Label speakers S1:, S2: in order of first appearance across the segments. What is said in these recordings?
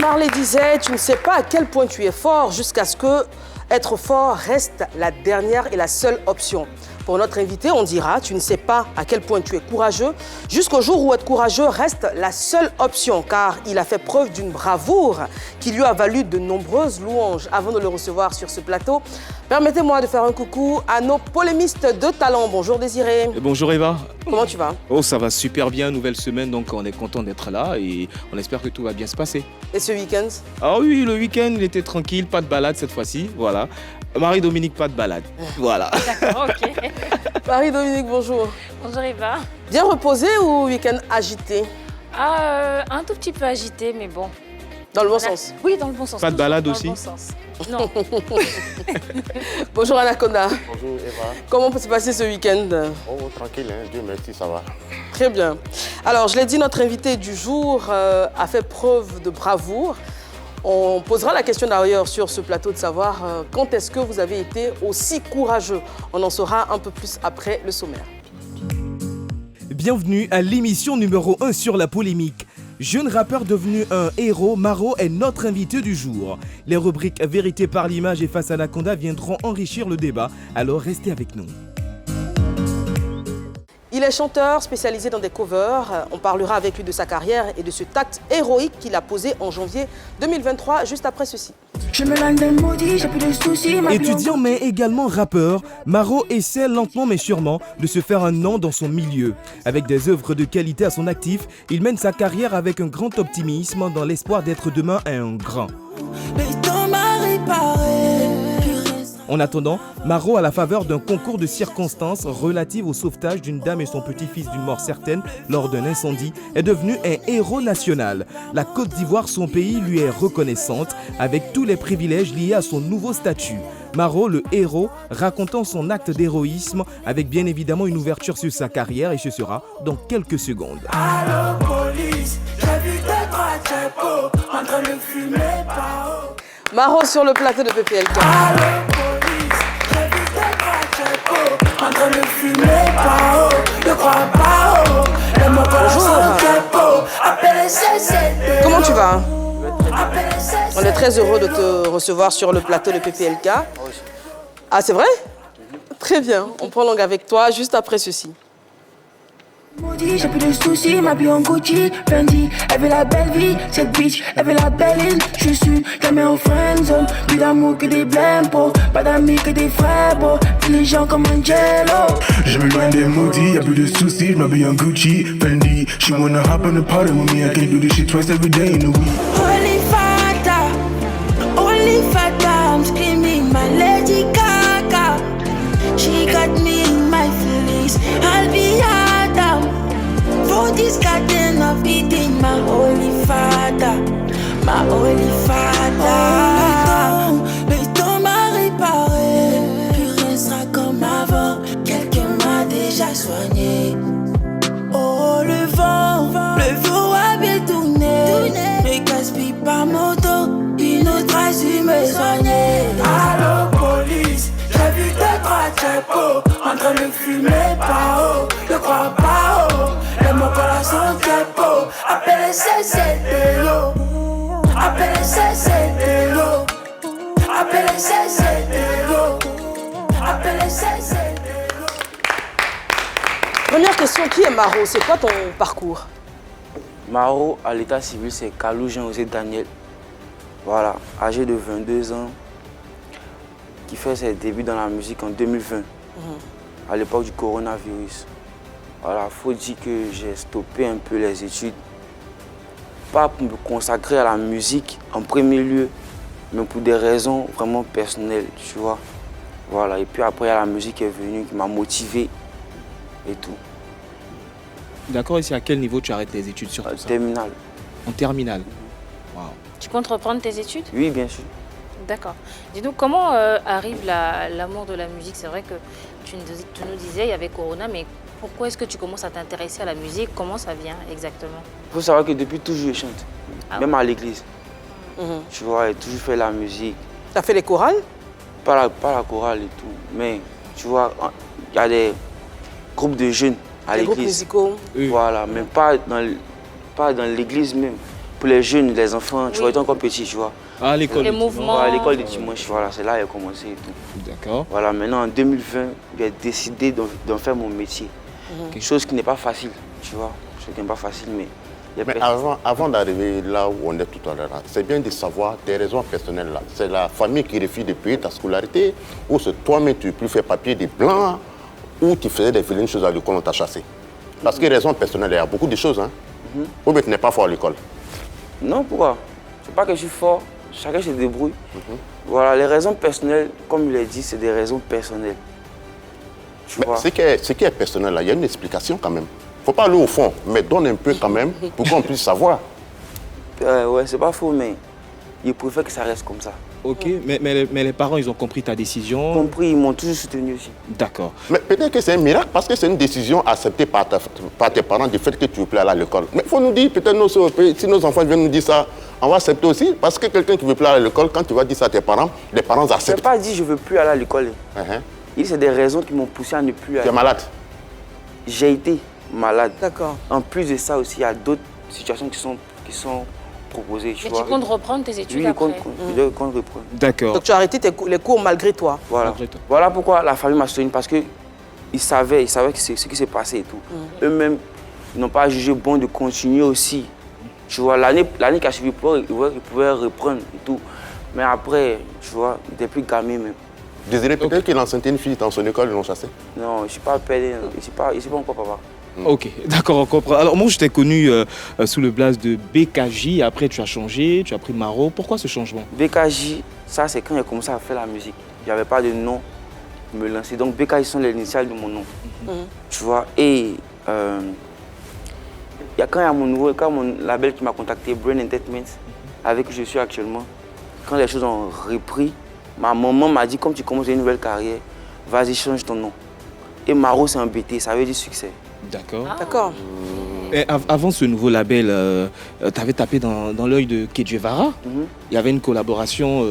S1: Marley disait, tu ne sais pas à quel point tu es fort jusqu'à ce que être fort reste la dernière et la seule option. Pour notre invité, on dira, tu ne sais pas à quel point tu es courageux jusqu'au jour où être courageux reste la seule option, car il a fait preuve d'une bravoure qui lui a valu de nombreuses louanges. Avant de le recevoir sur ce plateau, permettez-moi de faire un coucou à nos polémistes de talent. Bonjour Désiré.
S2: Et bonjour Eva.
S1: Comment tu vas?
S2: Oh, ça va super bien, nouvelle semaine, donc on est content d'être là et on espère que tout va bien se passer.
S1: Et ce week-end?
S2: Ah oui, le week-end, il était tranquille, pas de balade cette fois-ci, voilà. Marie-Dominique, pas de balade, voilà.
S3: D'accord, ok.
S1: Marie-Dominique, bonjour.
S3: Bonjour Eva.
S1: Bien reposé ou week-end agité?
S3: Un tout petit peu agité, mais bon.
S1: Dans le bon sens?
S3: Oui, dans le bon sens.
S2: Pas de balade
S3: dans
S2: aussi?
S3: le bon sens. Non.
S1: Bonjour Anaconda.
S4: Bonjour Eva.
S1: Comment s'est passé ce week-end?
S4: Oh, tranquille, hein. Dieu merci, ça va.
S1: Très bien. Alors, je l'ai dit, notre invité du jour a fait preuve de bravoure. On posera la question d'ailleurs sur ce plateau de savoir quand est-ce que vous avez été aussi courageux. On en saura un peu plus après le sommaire.
S5: Bienvenue à l'émission numéro 1 sur la polémique. Jeune rappeur devenu un héros, Maro est notre invité du jour. Les rubriques Vérité par l'image et Face à Anaconda viendront enrichir le débat, alors restez avec nous.
S1: Il est chanteur spécialisé dans des covers. On parlera avec lui de sa carrière et de ce tact héroïque qu'il a posé en janvier 2023, juste après ceci.
S6: Je me lance d'un maudit, j'ai plus de soucis.
S5: Étudiant mais également rappeur, Maro essaie lentement mais sûrement de se faire un nom dans son milieu. Avec des œuvres de qualité à son actif, il mène sa carrière avec un grand optimisme dans l'espoir d'être demain un grand. En attendant, Maro, à la faveur d'un concours de circonstances relative au sauvetage d'une dame et son petit-fils d'une mort certaine lors d'un incendie, est devenu un héros national. La Côte d'Ivoire, son pays, lui est reconnaissante avec tous les privilèges liés à son nouveau statut. Maro, le héros, racontant son acte d'héroïsme avec bien évidemment une ouverture sur sa carrière et ce sera dans quelques secondes.
S6: Allô police, j'ai vu tes bras très beaux, en train de fumer pas haut.
S1: Maro sur le plateau de PPLK.
S6: Allô police, j'ai vu tes bras très beaux, en train de fumer pas haut. Ne crois pas haut, les mots sont très beaux. Appelle CCD.
S1: Comment tu vas? On est très heureux de te recevoir sur le plateau de PPLK. Ah, c'est vrai? Très bien. On prend langue avec toi juste après ceci.
S6: Maudit, j'ai plus de soucis, ma vie en Gucci, Fendi. Elle veut la belle vie, cette bitch, elle veut la belle île. Je suis jamais en friendzone, plus d'amour que des blempos, pas d'amis que des frères, beaux, intelligent comme un jello.
S7: Je me loin des maudits, y'a plus de soucis, je m'habille en Gucci, Fendi. She wanna hop on the party with me, I can't do this shit twice every day in a week.
S6: Holy fata, I'm screaming my Lady Gaga. She got me in my feelings, I'll be Adam. For this garden of Eden, my holy father, my holy father. Le temps m'a réparé, plus rien sera comme avant. Quelqu'un m'a déjà soigné. Oh le vent a bien tourné. Ne gaspille pas mon dos, une autre a su me soigner. Allô police, j'ai vu tes bras très beaux, en train de fumer pas haut. Ne crois pas haut, les mots sont très beaux. Appelle CCDO, appelle CCDO, appelle CCDO, appelle CCDO.
S1: Première question, qui est Maro? C'est quoi ton parcours?
S8: Maro, à l'état civil, c'est Kalou Jean-José Daniel. Voilà, âgé de 22 ans, qui fait ses débuts dans la musique en 2020, à l'époque du coronavirus. Voilà, faut dire que j'ai stoppé un peu les études, pas pour me consacrer à la musique en premier lieu, mais pour des raisons vraiment personnelles, tu vois. Voilà, et puis après, la musique est venue, qui m'a motivé et tout.
S2: D'accord, et c'est à quel niveau tu arrêtes les études sur tout ça?
S8: Terminale.
S2: En terminale. Waouh.
S3: Tu comptes reprendre tes études?
S8: Oui, bien sûr.
S3: D'accord. Dis-nous, comment arrive l'amour de la musique? C'est vrai que tu nous disais, il y avait Corona, mais pourquoi est-ce que tu commences à t'intéresser à la musique? Comment ça vient exactement?
S8: Il faut savoir que depuis toujours, je chante.
S3: Ah
S8: Même à l'église. Tu vois, j'ai toujours fait la musique.
S1: Tu as fait les chorales?
S8: Pas la chorale et tout, mais tu vois, il y a des groupes de jeunes à
S1: Les groupes
S8: l'église.
S1: musicaux?
S8: Voilà, mais pas dans l'église même. Pour pour les jeunes, les enfants, tu vois, ils étaient encore petits, tu vois.
S2: Ah, à l'école.
S3: Les mouvements.
S8: Voilà, à l'école de dimanche, voilà, c'est là qu'il a commencé et tout.
S2: D'accord.
S8: Voilà, maintenant en 2020, j'ai décidé d'en faire mon métier. Quelque chose qui n'est pas facile, tu vois. Chose qui n'est pas facile, mais...
S4: Mais avant d'arriver là où on est tout à l'heure, c'est bien de savoir tes raisons personnelles là. C'est la famille qui refuse de payer ta scolarité, ou c'est toi-même tu peux faire papier des blancs, ou tu faisais des vilaines choses à l'école, on t'a chassé. Parce que raisons personnelles, il y a beaucoup de choses, hein. Ou bien tu n'es pas fort à l'école.
S8: Non, pourquoi? C'est pas que je suis fort, chacun se débrouille. Voilà, les raisons personnelles, comme il l'a dit, c'est des raisons personnelles. Tu vois?
S4: Ce qui est personnel là, il y a une explication quand même. Faut pas aller au fond, mais donne un peu quand même pour qu'on puisse savoir.
S8: Ouais, c'est pas faux, mais il préfère que ça reste comme ça.
S2: Ok, mais les parents, ils ont compris ta décision.
S8: Compris, ils m'ont toujours soutenu aussi.
S2: D'accord.
S4: Mais peut-être que c'est un miracle parce que c'est une décision acceptée par tes parents du fait que tu veux plus aller à l'école. Mais il faut nous dire, peut-être si nos enfants viennent nous dire ça, on va accepter aussi. Parce que quelqu'un qui veut plus aller à l'école, quand tu vas dire ça à tes parents, les parents
S8: Je
S4: acceptent.
S8: n'ai pas dit je veux plus aller à l'école.
S4: Uh-huh.
S8: C'est des raisons qui m'ont poussé à ne plus aller.
S4: Tu es malade?
S8: J'ai été malade.
S1: D'accord.
S8: En plus de ça aussi, il y a d'autres situations qui sont proposées.
S3: Et tu comptes reprendre tes études
S8: oui,
S3: après?
S8: je compte reprendre.
S2: D'accord.
S1: Donc tu as arrêté les cours malgré toi.
S8: Voilà.
S2: Malgré toi.
S8: Voilà pourquoi la famille m'a soutenu, parce qu'ils savaient ce qui s'est passé et tout. Eux-mêmes, ils n'ont pas jugé bon de continuer aussi. Tu vois, l'année qui a suivi, ils pouvaient reprendre et tout. Mais après, tu vois, ils n'étaient plus gamins même.
S4: Désiré, peut-être qu'il a enceinté une fille dans son école, ils l'ont chassé.
S8: Non, je ne suis pas pédé, je ne suis pas encore papa.
S2: Ok, d'accord, on comprend. Alors moi, je t'ai connu sous le blaze de BKJ. Après, tu as changé, tu as pris Maro. Pourquoi ce changement?
S8: BKJ, ça c'est quand j'ai commencé à faire la musique. Il n'y avait pas de nom pour me lancer. Donc BKJ sont les initiales de mon nom. Tu vois, et quand il y a mon label qui m'a contacté, Brain Entertainment, avec qui je suis actuellement, quand les choses ont repris, ma maman m'a dit, comme tu commences une nouvelle carrière, vas-y, change ton nom. Et Maro, c'est un BT, ça veut dire succès.
S2: D'accord.
S1: D'accord.
S2: Et avant ce nouveau label, tu avais tapé dans l'œil de Kedjevara. Il y avait une collaboration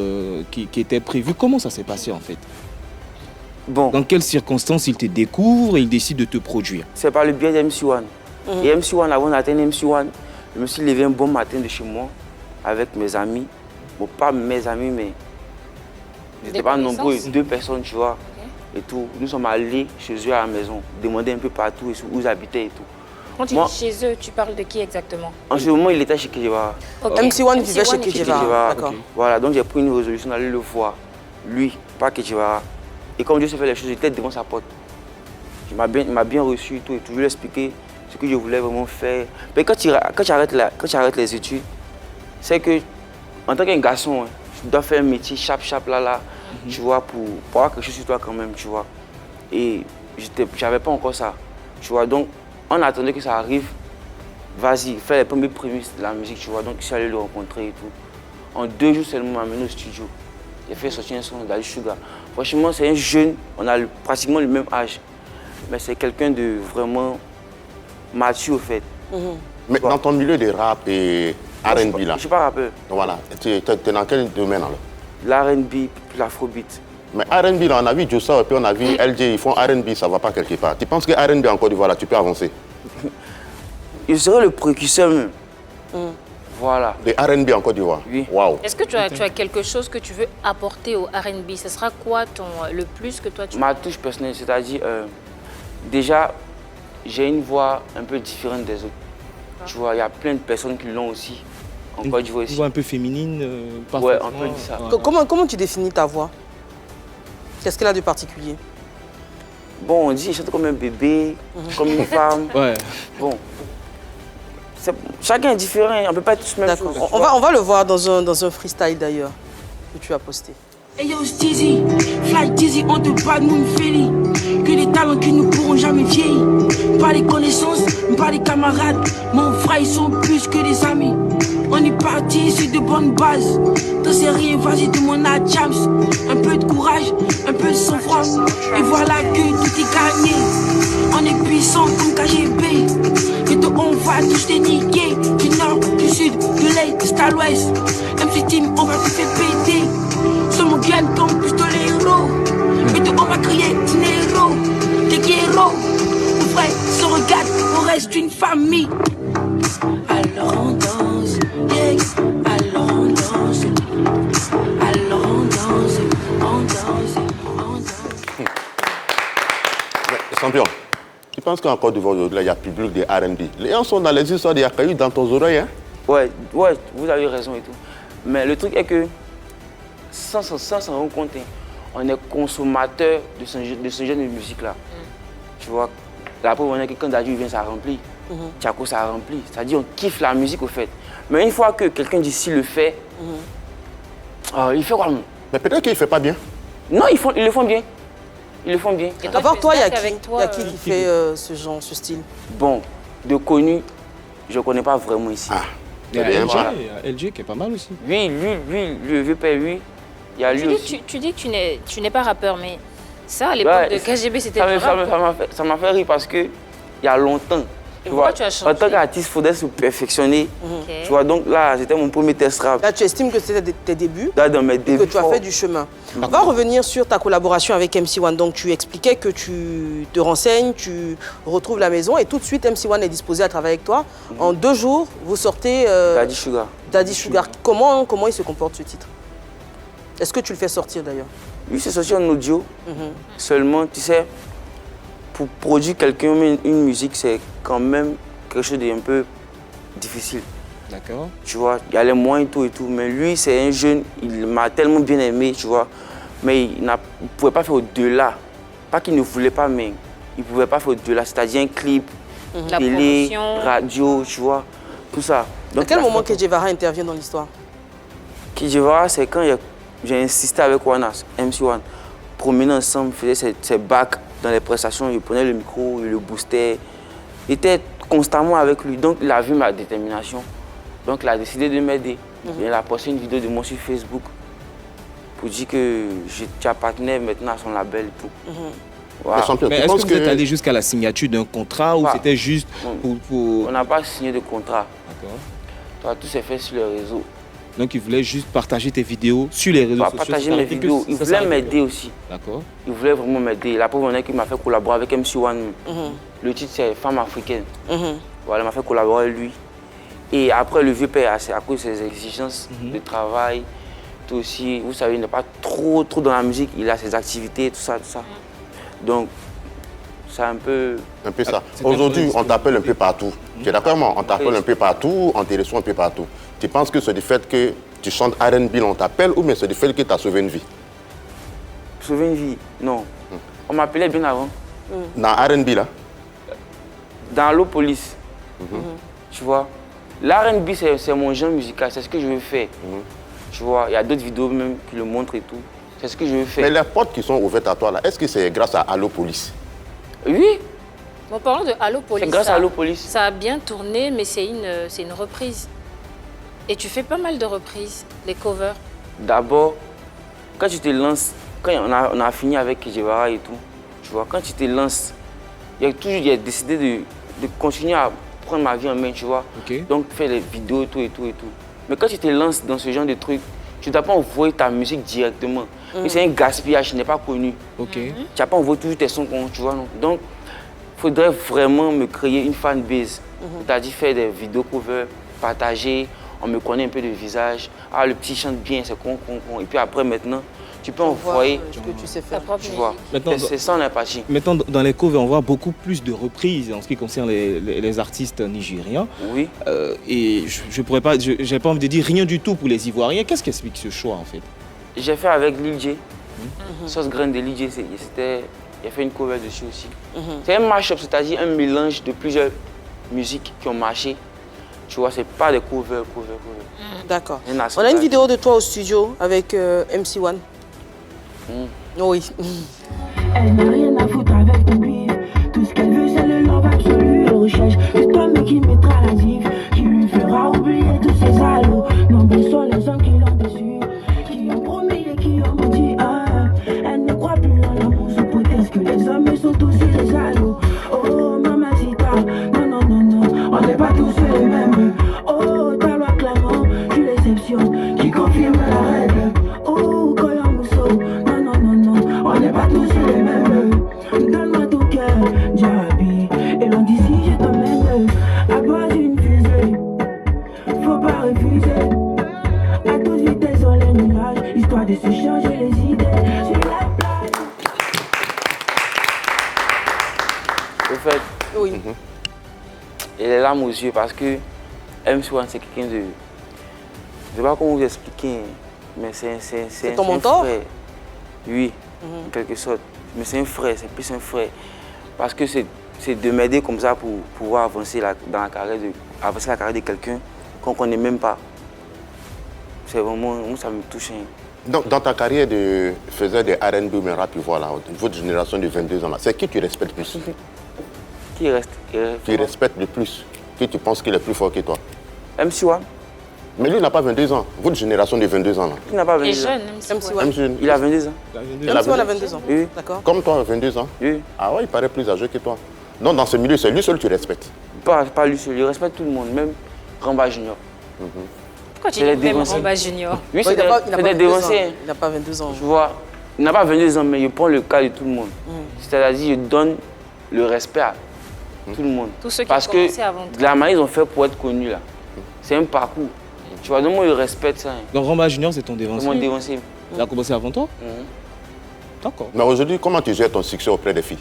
S2: qui était prévue. Comment ça s'est passé en fait?
S8: Bon.
S2: Dans quelles circonstances il te découvre et il décide de te produire?
S8: C'est par le biais de MC1. Et MC1, avant d'atteindre MC1, je me suis levé un bon matin de chez moi avec mes amis. Bon, pas mes amis, mais ils n'étaient pas nombreux, 2 personnes, tu vois. Et tout. Nous sommes allés chez eux à la maison, demander un peu partout où ils habitaient et tout.
S3: Quand tu dis chez eux, tu parles de qui exactement?
S8: En ce moment, il était chez Kedjevara.
S1: Okay. MC1 vivait chez Kedjevara.
S8: D'accord. Voilà, donc j'ai pris une résolution d'aller le voir. Lui, pas Kedjevara. Et comme Dieu s'est fait les choses, j'étais devant sa porte. Il m'a bien reçu et tout. Je lui ai expliqué ce que je voulais vraiment faire. Mais quand tu arrêtes les études, c'est que, en tant qu'un garçon, hein, tu dois faire un métier chap là, tu vois, pour avoir quelque chose sur toi quand même, tu vois. Et j'avais pas encore ça, tu vois. Donc, on attendait que ça arrive. Vas-y, fais les premiers prémices de la musique, tu vois. Donc, je suis allé le rencontrer et tout. En 2 jours seulement, il m'a amené au studio. J'ai fait sortir un son d'Ali Sugar. Franchement, c'est un jeune, on a pratiquement le même âge. Mais c'est quelqu'un de vraiment mature, au fait.
S4: Mais dans ton milieu de rap et R&B, là.
S8: Je ne suis pas rappeur.
S4: Voilà. Tu es dans quel domaine, alors?
S8: L'R&B, puis l'afrobeat.
S4: Mais R&B, là, on a vu Jossa et puis on a vu LJ, ils font R&B, ça ne va pas quelque part. Tu penses que R&B en Côte d'Ivoire, là, tu peux avancer?
S8: Je serai le précurseur même. Voilà.
S4: Les R&B en Côte d'Ivoire?
S8: Oui.
S4: Waouh.
S3: Est-ce que tu as quelque chose que tu veux apporter au R&B? Ce sera quoi le plus que toi tu...
S8: Ma touche personnelle, c'est-à-dire, déjà, j'ai une voix un peu différente des autres. Tu vois, il y a plein de personnes qui l'ont aussi. En Côte d'Ivoire aussi.
S2: Une voix un peu féminine, pas
S8: ouais,
S2: forcément.
S8: on peut dire ça.
S2: Ouais.
S1: Comment tu définis ta voix? Qu'est-ce qu'elle a de particulier?
S8: Bon, on dit, je chante comme un bébé, comme une femme.
S2: Ouais.
S8: Bon. Chacun est différent, on ne peut pas être tous même chose.
S1: On va le voir dans un freestyle d'ailleurs, que tu as posté.
S6: Hey yo Steezy, Fly Teezy, on te bat nous Feli. Que les talents qui ne pourront jamais vieillir. Pas les connaissances, pas les camarades. Mon frère, ils sont plus que des amis. On est parti sur de bonnes bases. T'en sais rien, vas-y, demande à James. Un peu de courage, un peu de sang-froid. Et voilà que tout est gagné. On est puissant comme KGB. Et donc on va tous les niquer. Du nord, du sud, de l'est, à l'ouest. MC Team, on va te faire péter. Sur mon gun comme pistolero. Et donc on va crier dinero. Des guerreros. Mon frère se regarde, on reste une famille. Alors on danse, yeah
S4: champion, tu penses qu'en Côte d'Ivoire, il y a public des R&B. Les gens sont dans les histoires des Yakaï dans tes oreilles. Hein?
S8: Ouais, vous avez raison et tout. Mais le truc est que, sans s'en rendre compte, on est consommateur de ce genre de musique-là. Tu vois, la preuve, on est que quand Dadju vient, ça remplit. Tchako, ça remplit. C'est-à-dire, on kiffe la musique, au fait. Mais une fois que quelqu'un d'ici le fait, il fait quoi?
S4: Mais peut-être qu'il ne fait pas bien.
S8: Non, ils le font bien. Ils le font bien.
S1: À part toi, il y a qui fait ce style?
S8: Bon, de connu, je ne connais pas vraiment ici.
S2: Il y a LG qui est pas mal aussi.
S8: Lui, le vieux père, lui, il y a lui aussi.
S3: Tu dis que tu n'es pas rappeur, mais ça, à l'époque de KGB, c'était du rap.
S8: Ça m'a fait rire parce que il y a longtemps.
S3: Et pourquoi tu as changé?
S8: En tant qu'artiste, il faudrait se perfectionner. Tu vois, donc là, c'était mon premier test rap.
S1: Là, tu estimes que c'était tes débuts?
S8: Là, dans mes débuts.
S1: Que tu as fait du chemin. On va revenir sur ta collaboration avec MC1. Donc, tu expliquais que tu te renseignes, tu retrouves la maison et tout de suite, MC1 est disposé à travailler avec toi. En 2 jours, vous sortez
S8: Daddy Sugar.
S1: Daddy Sugar. Comment il se comporte ce titre? Est-ce que tu le fais sortir d'ailleurs?
S8: Oui, c'est sorti en audio. Seulement, tu sais, pour produire quelqu'un, une musique, c'est quand même quelque chose d'un peu difficile.
S2: D'accord.
S8: Tu vois, il y a les moyens et tout. Mais lui, c'est un jeune, il m'a tellement bien aimé, tu vois. Mais il ne pouvait pas faire au-delà. Pas qu'il ne voulait pas, mais il ne pouvait pas faire au-delà. C'est-à-dire un clip, télé, radio, tu vois, tout ça. Donc,
S1: à quel moment Kedjevara intervient dans l'histoire?
S8: Kedjevara, c'est quand j'ai insisté avec Wanas, MC1. Promener ensemble, faisait ses bacs dans les prestations, il prenait le micro, il le boostait. Il était constamment avec lui, donc il a vu ma détermination. Donc il a décidé de m'aider. Il a posté une vidéo de moi sur Facebook pour dire que j'étais partenaire maintenant à son label et tout.
S2: Wow. Mais est-ce que vous êtes allé jusqu'à la signature d'un contrat ou c'était juste pour...
S8: On n'a pas signé de contrat.
S2: D'accord.
S8: Tout s'est fait sur les réseaux.
S2: Donc il voulait juste partager tes vidéos sur les réseaux sociaux.
S8: Partager mes vidéos. Il voulait m'aider aussi.
S2: D'accord.
S8: Il voulait vraiment m'aider. La preuve, qu'il m'a fait collaborer avec MC1. Le titre, c'est Femme africaine. Voilà, il m'a fait collaborer avec lui. Et après, le vieux père, à cause de ses exigences de travail, tout aussi, vous savez, il n'est pas trop dans la musique. Il a ses activités, tout ça. Donc, c'est un peu...
S4: Un peu ça. Aujourd'hui, on t'appelle un peu partout. Tu es d'accord, moi? On t'appelle un peu partout, on te reçoit un peu partout. Tu penses que c'est du fait que tu chantes R&B, on t'appelle, ou bien c'est du fait que tu as sauvé une vie?
S8: Sauvé une vie? Non. On m'appelait bien avant.
S4: Dans R&B, là?
S8: Dans Allo Police. Tu vois? L'R&B, c'est mon genre musical, c'est ce que je veux faire. Tu vois, il y a d'autres vidéos même qui le montrent et tout. C'est ce que je veux faire.
S4: Mais les portes qui sont ouvertes à toi, là, est-ce que c'est grâce à Allo Police?
S8: Oui.
S3: Bon, parlant de Allo Police,
S8: c'est grâce à Allo Police.
S3: Ça a bien tourné, mais c'est une reprise. Et tu fais pas mal de reprises, les covers.
S8: D'abord, quand tu te lances, quand on a fini avec Kedjevara et tout, tu vois, quand tu te lances, j'ai décidé de continuer à prendre ma vie en main, tu vois. Donc faire les vidéos et tout. Mais quand tu te lances dans ce genre de trucs, tu ne dois pas envoyer ta musique directement. Et c'est un gaspillage, je n'ai pas connu. Tu n'as pas envoyé toujours tes sons, tu vois. Non? Donc, il faudrait vraiment me créer une fanbase. C'est-à-dire faire des vidéos covers, partager. On me connaît un peu de visage. Ah, le petit chante bien, c'est con. Et puis après, maintenant, tu peux envoyer
S1: ce que tu sais faire.
S8: Tu vois. C'est ça, on est parti.
S2: Maintenant, dans les covers, on voit beaucoup plus de reprises en ce qui concerne les artistes nigériens.
S8: Oui.
S2: Et je pourrais pas, j'ai pas envie de dire rien du tout pour les Ivoiriens. Qu'est-ce qui explique ce choix, en fait?
S8: J'ai fait avec Lil J. Sauce graine de Lil J, il a fait une cover dessus aussi. C'est un mash-up, c'est-à-dire un mélange de plusieurs musiques qui ont marché. Tu vois, c'est pas des covers.
S1: D'accord. On a une vidéo de toi au studio avec MC1. Oui.
S6: Elle n'a rien à foutre avec ton bif. Tout ce qu'elle veut, c'est le love absolu. Elle recherche juste un mec qui mettra la div, qui lui fera oublier tous ses salauds. Nombreux sont les hommes qui l'ont déçu, qui ont promis et qui ont menti. Elle ne croit plus en l'amour sous prétexte que les hommes sont tous des jaloux. Oh, mamacita, non, on n'est pas tous les mêmes. Oh, ta loi clamant, tu l'exception, qui confirme la règle. Oh, Koya Mousso, non, on n'est pas tous les mêmes. Donne-moi ton cœur, Djabi, et l'on d'ici je t'emmène. À bord d'une fusée, faut pas refuser. À toute vitesse dans les nuages, histoire de se changer les idées. Sur la plage.
S8: fait,
S1: Oui.
S8: il est larmes aux yeux parce que MC1, c'est quelqu'un de... Je ne sais pas comment vous expliquer, mais c'est
S1: ton mentor?
S8: frère. Oui, en quelque sorte. Mais c'est un frère, c'est plus un frère. Parce que c'est de m'aider comme ça pour pouvoir avancer dans la carrière de quelqu'un qu'on ne connaît même pas. C'est vraiment, moi, ça me touche.
S4: Dans ta carrière de faiseur de R&B, mais rap, voilà, votre génération de 22 ans, c'est qui tu respectes plus?
S8: Qui reste?
S4: Qui respecte le plus? Qui tu penses qu'il est plus fort que toi?
S8: MC1.
S4: Mais lui, il n'a pas 22 ans. Votre génération de 22 ans, là.
S8: Il n'a pas
S3: Les
S8: 22 ans.
S3: jeunes, MC1.
S8: Il a 22 ans.
S1: MC1 a 22 ans.
S8: Oui.
S1: D'accord.
S4: Comme toi, 22 ans?
S8: Oui.
S4: Ah ouais, il paraît plus âgé que toi. Non, dans ce milieu, c'est lui seul que tu respectes.
S8: Pas lui seul, il respecte tout le monde, même Ramba Junior.
S3: Pourquoi tu
S8: C'est les
S3: dis même
S8: dévancés.
S3: Ramba Junior?
S8: Oui,
S1: Ouais,
S8: c'est
S1: il n'a pas
S8: des
S1: 22 ans.
S8: dévancés.
S1: Il n'a pas 22 ans.
S8: Tu vois, il n'a pas 22 ans, mais je prends le cas de tout le monde. C'est-à-dire, je donne le respect à tout le monde.
S3: Tous ceux qui
S8: Parce
S3: ont
S8: que
S3: commencé avant toi.
S8: de la manière ils ont fait pour être connus, là, c'est un parcours. Tu vois, donc moi, je respecte ça.
S2: Donc Ramba Junior, c'est ton
S8: C'est
S2: dévancé.
S8: mon dévancé.
S2: Il a commencé avant toi? D'accord.
S4: Mais aujourd'hui, comment tu gères ton succès auprès des filles?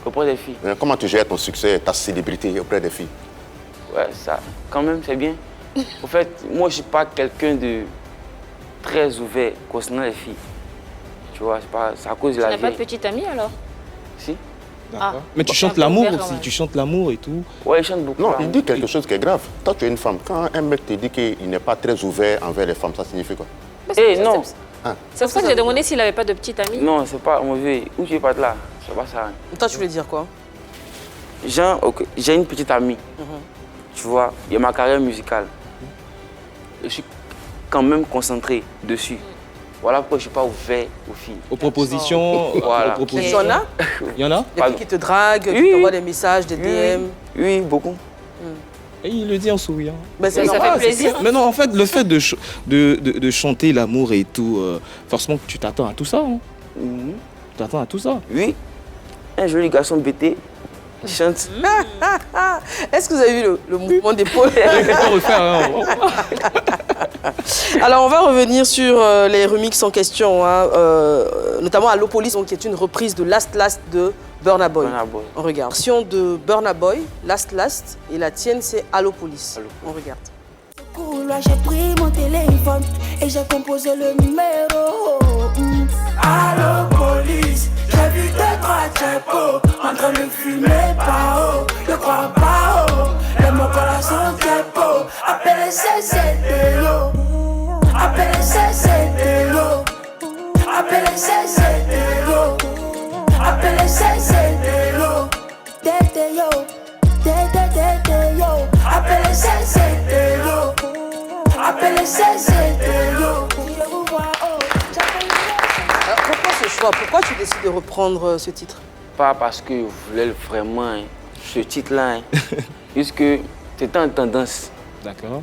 S8: Auprès des filles.
S4: Comment tu gères ton succès, ta célébrité auprès des filles?
S8: Ouais, ça, quand même, c'est bien. En fait, moi, je ne suis pas quelqu'un de très ouvert concernant les filles. Tu vois, c'est à cause de
S3: Tu
S8: la
S3: n'as pas de
S8: vieille.
S3: petite amie alors?
S8: Si.
S3: Ah.
S2: Mais tu
S3: Bon,
S2: chantes
S3: un peu
S2: l'amour
S3: ouvert, quand
S2: aussi,
S3: même.
S2: tu chantes l'amour et tout.
S8: Ouais, il chante beaucoup.
S4: Non,
S8: là.
S4: il dit quelque chose qui est grave. Toi, tu es une femme. Quand un mec te dit qu'il n'est pas très ouvert envers les femmes, ça signifie quoi?
S8: Eh, non.
S3: C'est pour ça que j'ai demandé s'il n'avait pas de petite amie.
S8: Non, c'est pas mauvais. Où tu es pas de là? C'est pas ça.
S1: Toi, tu voulais dire quoi?
S8: J'ai une petite amie. Tu vois, il y a ma carrière musicale. Je suis quand même concentré dessus. Voilà pourquoi je ne suis pas ouvert aux filles.
S2: Aux propositions,
S8: Voilà.
S2: aux
S1: Il y en a?
S2: Il y en a?
S1: Des filles qui te draguent, qui
S8: Oui.
S1: t'envoient des messages, des DM.
S8: Oui, beaucoup.
S2: Et il le dit en souriant.
S1: Ben, c'est
S3: Oui, ça
S1: normal.
S3: fait plaisir.
S2: Mais non, en fait, le fait de chanter l'amour et tout, forcément que tu t'attends à tout ça. Hein.
S8: Mhm.
S2: Tu t'attends à tout ça.
S8: Oui, un joli garçon bêté, il chante.
S1: Est-ce que vous avez vu le mouvement d'épaule?
S2: On peut refaire, hein.
S1: Alors, on va revenir sur les remixes en question, hein, notamment à Allopolis, qui est une reprise de Last Last de Burna Boy.
S8: Burna Boy.
S1: On regarde. Version de Burna Boy, Last Last, et la tienne, c'est Allopolis. On regarde.
S6: Couloir, j'ai pris mon téléphone et j'ai composé le numéro. Allô police, j'ai vu deux trois tchèpos en train de fumer pas haut. Je crois pas haut, les mots corazon tchèpos. Appelez CCTO, appelez CCTO, appelez CCTO, appelez CCTO, TTO, TTTTO, appelez CCTO. Appelez CCTO. Je vous vois, oh, j'appelle.
S1: Alors, pourquoi ce choix? Pourquoi tu décides de reprendre ce titre?
S8: Pas parce que je voulais vraiment ce titre-là, puisque c'était en tendance,
S2: D'accord.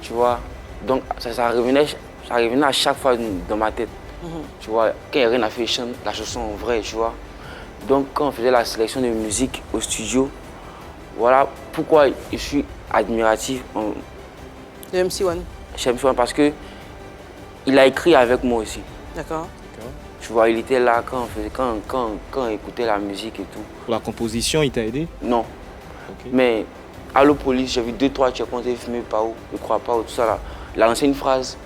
S8: tu vois. Donc ça revenait à chaque fois dans ma tête. Tu vois, quand il n'y a rien à faire, je chante la chanson en vrai, tu vois. Donc quand on faisait la sélection de musique au studio, voilà pourquoi je suis admiratif
S1: De MC1.
S8: chez MC1, parce que il a écrit avec moi aussi.
S1: D'accord.
S8: Tu vois, il était là quand on écoutait la musique et tout.
S2: Pour la composition, il t'a aidé?
S8: Non.
S2: Ok.
S8: Mais Allo Police, j'ai vu deux, trois tu as compté fumer pas où, je crois pas où, tout ça là. Il a lancé une phrase,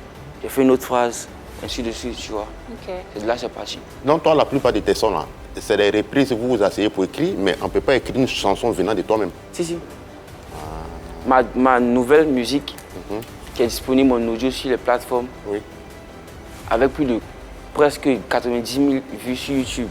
S8: j'ai fait une autre phrase, ainsi de suite, tu vois.
S3: Ok.
S8: C'est de là que c'est parti.
S4: Donc, toi, la plupart de tes sons, là, c'est des reprises, vous vous asseyez pour écrire, mais on ne peut pas écrire une chanson venant de toi-même.
S8: Si, si. Ma nouvelle musique, qui est disponible en audio sur les plateformes,
S4: Oui.
S8: avec plus de presque 90 000 vues sur YouTube,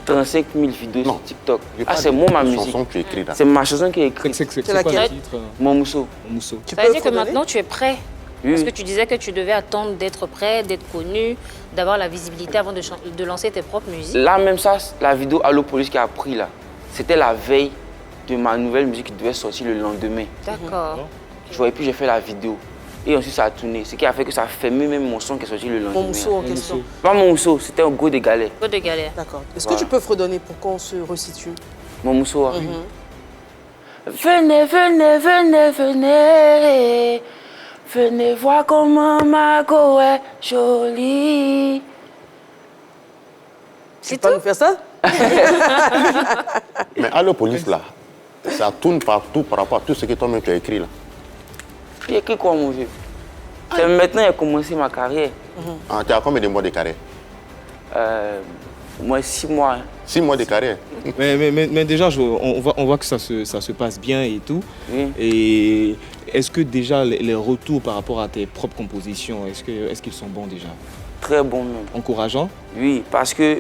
S8: 35 000 vidéos
S4: Non.
S8: sur TikTok.
S4: Je
S8: Ah,
S4: parle
S8: c'est
S4: de
S8: moi ma
S4: la
S8: musique.
S4: chanson que tu écris, là.
S8: C'est ma chanson qui est écrite.
S2: C'est quoi
S1: laquelle?
S2: le titre?
S8: Mon mousseau.
S2: Mousseau.
S1: Tu
S3: Ça veut
S1: peux
S3: dire que
S1: fredonner?
S3: maintenant tu es prêt.
S8: Oui.
S3: Parce que tu disais que tu devais attendre d'être prêt, d'être connu, d'avoir la visibilité avant de lancer tes propres musiques.
S8: Là, même ça, la vidéo Allo Police qui a pris là, c'était la veille de ma nouvelle musique qui devait sortir le lendemain.
S3: D'accord.
S8: Tu vois, et puis j'ai fait la vidéo. Et ensuite ça a tourné. Ce qui a fait que ça a fermé même mon son qui est sorti le lendemain.
S1: Mon mousseau en question.
S8: Pas mon mousseau, c'était un go de galère.
S3: Peu de galère.
S1: D'accord. Est-ce
S8: Voilà.
S1: que tu peux fredonner pour qu'on se resitue?
S8: Mon mousseau. Venez, venez, venez, venez. Venez voir comment ma go est jolie.
S1: Tu
S3: C'est
S1: peux
S3: tout?
S1: nous faire ça?
S4: Mais Allo Police, là, ça tourne partout par rapport à tout ce que toi-même tu as écrit, là.
S8: J'ai écrit quoi, mon vieux? C'est maintenant que j'ai commencé ma carrière.
S4: Ah, tu as combien de mois de carrière?
S8: Moi, 6 mois. Hein.
S4: 6 mois de carrière.
S2: Mais déjà, on voit que ça se passe bien et tout.
S8: Oui.
S2: Et est-ce que déjà les retours par rapport à tes propres compositions, est-ce qu'ils sont bons déjà?
S8: Très bon même.
S2: Encourageant?
S8: Oui, parce que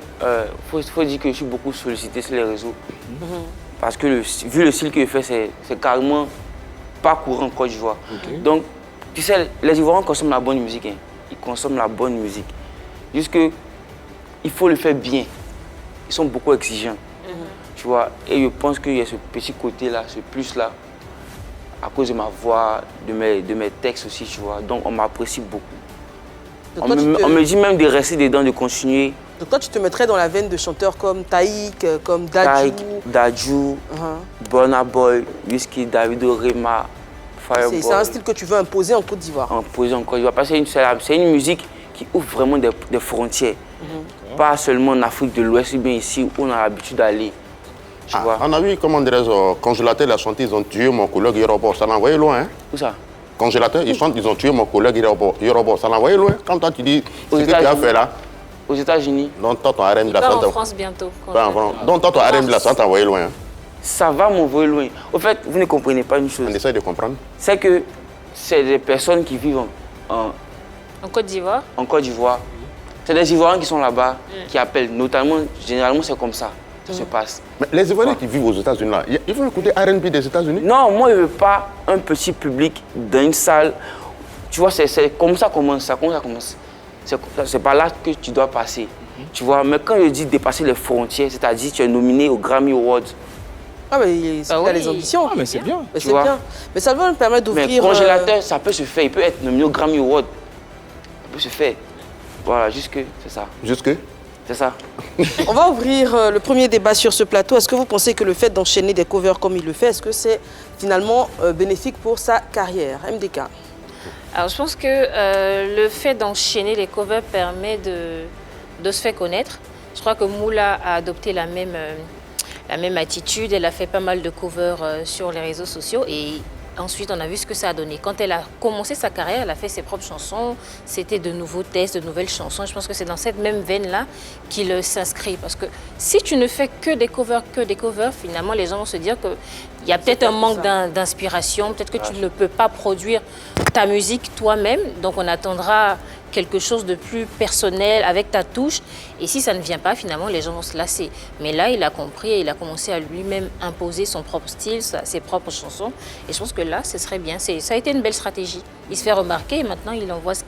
S8: faut dire que je suis beaucoup sollicité sur les réseaux. Parce que vu le style que je fais, c'est carrément pas courant en Côte d'Ivoire.
S2: Okay.
S8: Donc, tu sais, les Ivoiriens consomment la bonne musique. Hein. Ils consomment la bonne musique. Juste que il faut le faire bien. Ils sont beaucoup exigeants. Tu vois, et je pense qu'il y a ce petit côté-là, ce plus-là, à cause de ma voix, de mes textes aussi, tu vois. Donc, on m'apprécie beaucoup. On me dit même de rester dedans, de continuer.
S1: Donc toi, tu te mettrais dans la veine de chanteurs comme Taïk, comme Dadju.
S8: Dadju, Burna Boy, Wizkid, Davido, Rema, Fireboy.
S1: C'est un style que tu veux imposer en Côte d'Ivoire.
S8: Imposer en Côte d'Ivoire. Parce que c'est une musique qui ouvre vraiment des frontières. Pas seulement en Afrique de l'Ouest, bien ici où on a l'habitude d'aller.
S4: On a vu, comment dirais-je, Congélateur, la chanteuse, ils ont tué mon collègue Yorobo. Ça l'a envoyé loin. Hein?
S8: Où ça?
S4: Congélateur, ils chantent, ils ont tué mon collègue Yorobo. Ça l'a envoyé loin. Quand toi tu dis ce que tu as fait là.
S8: Aux États-Unis.
S4: Donc toi, ton RM de la
S3: santé. En France bientôt.
S4: Donc toi, ton RM de la santé t'a envoyé loin. Hein?
S8: Ça va m'envoyer loin. Au fait, vous ne comprenez pas une chose.
S4: On essaie de comprendre.
S8: C'est que c'est des personnes qui vivent
S3: en Côte d'Ivoire.
S8: En Côte d'Ivoire. C'est des Ivoiriens qui sont là-bas, qui appellent. Notamment, généralement, c'est comme ça. Ça se passe.
S4: Mais les Ivoiriens qui vivent aux États-Unis, là, ils vont écouter R&B des États-Unis?
S8: Non, moi, je ne veux pas un petit public dans une salle. Tu vois, c'est comme ça commence. C'est par là que tu dois passer. Tu vois, mais quand je dis dépasser les frontières, c'est-à-dire tu es nominé au Grammy Awards.
S1: Ah, mais il a les ambitions.
S2: Ah, mais c'est bien.
S1: Mais c'est bien. Mais ça va me permettre d'ouvrir...
S8: Mais Congélateur, ça peut se faire. Il peut être nominé au Grammy Awards. Ça peut se faire. Voilà, jusque, c'est ça.
S4: Jusque?
S8: C'est ça.
S1: On va ouvrir le premier débat sur ce plateau. Est-ce que vous pensez que le fait d'enchaîner des covers comme il le fait, est-ce que c'est finalement bénéfique pour sa carrière? MDK.
S3: Alors je pense que le fait d'enchaîner les covers permet de se faire connaître. Je crois que Moula a adopté la même attitude. Elle a fait pas mal de covers sur les réseaux sociaux et ensuite, on a vu ce que ça a donné. Quand elle a commencé sa carrière, elle a fait ses propres chansons. C'était de nouveaux tests, de nouvelles chansons. Je pense que c'est dans cette même veine-là qu'il s'inscrit. Parce que si tu ne fais que des covers, finalement, les gens vont se dire qu'il y a peut-être un manque d'inspiration. Peut-être que tu ne peux pas produire ta musique toi-même. Donc, on attendra quelque chose de plus personnel avec ta touche. Et si ça ne vient pas, finalement, les gens vont se lasser. Mais là, il a compris et il a commencé à lui-même imposer son propre style, ses propres chansons. Et je pense que là, ce serait bien. Ça a été une belle stratégie. Il se fait remarquer et maintenant, il envoie ce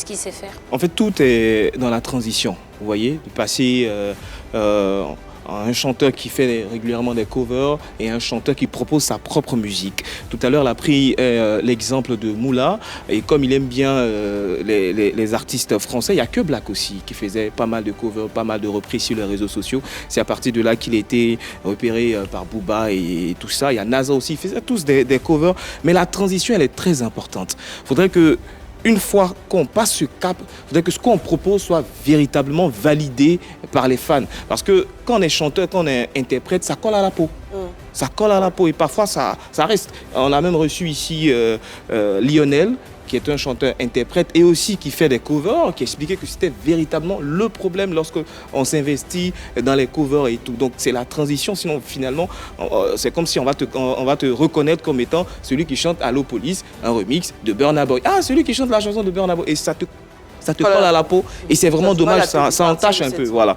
S3: qu'il sait faire.
S2: En fait, tout est dans la transition. Vous voyez, de passer un chanteur qui fait régulièrement des covers et un chanteur qui propose sa propre musique. Tout à l'heure, elle a pris l'exemple de Moula et comme il aime bien les artistes français, il n'y a que Black aussi qui faisait pas mal de covers, pas mal de reprises sur les réseaux sociaux. C'est à partir de là qu'il a été repéré par Booba et tout ça. Il y a NASA aussi, ils faisaient tous des covers. Mais la transition, elle est très importante. Il faudrait que une fois qu'on passe ce cap, il faudrait que ce qu'on propose soit véritablement validé par les fans. Parce que quand on est chanteur, quand on est interprète, ça colle à la peau. Ça colle à la peau et parfois ça reste. On a même reçu ici Lionel, qui est un chanteur-interprète et aussi qui fait des covers, qui expliquait que c'était véritablement le problème lorsqu'on s'investit dans les covers et tout. Donc c'est la transition, sinon finalement, c'est comme si on va te reconnaître comme étant celui qui chante Allo Police, un remix de Burna Boy. Ah, celui qui chante la chanson de Burna Boy. Et ça te colle à la peau et c'est vraiment dommage, ça entache un peu. Voilà.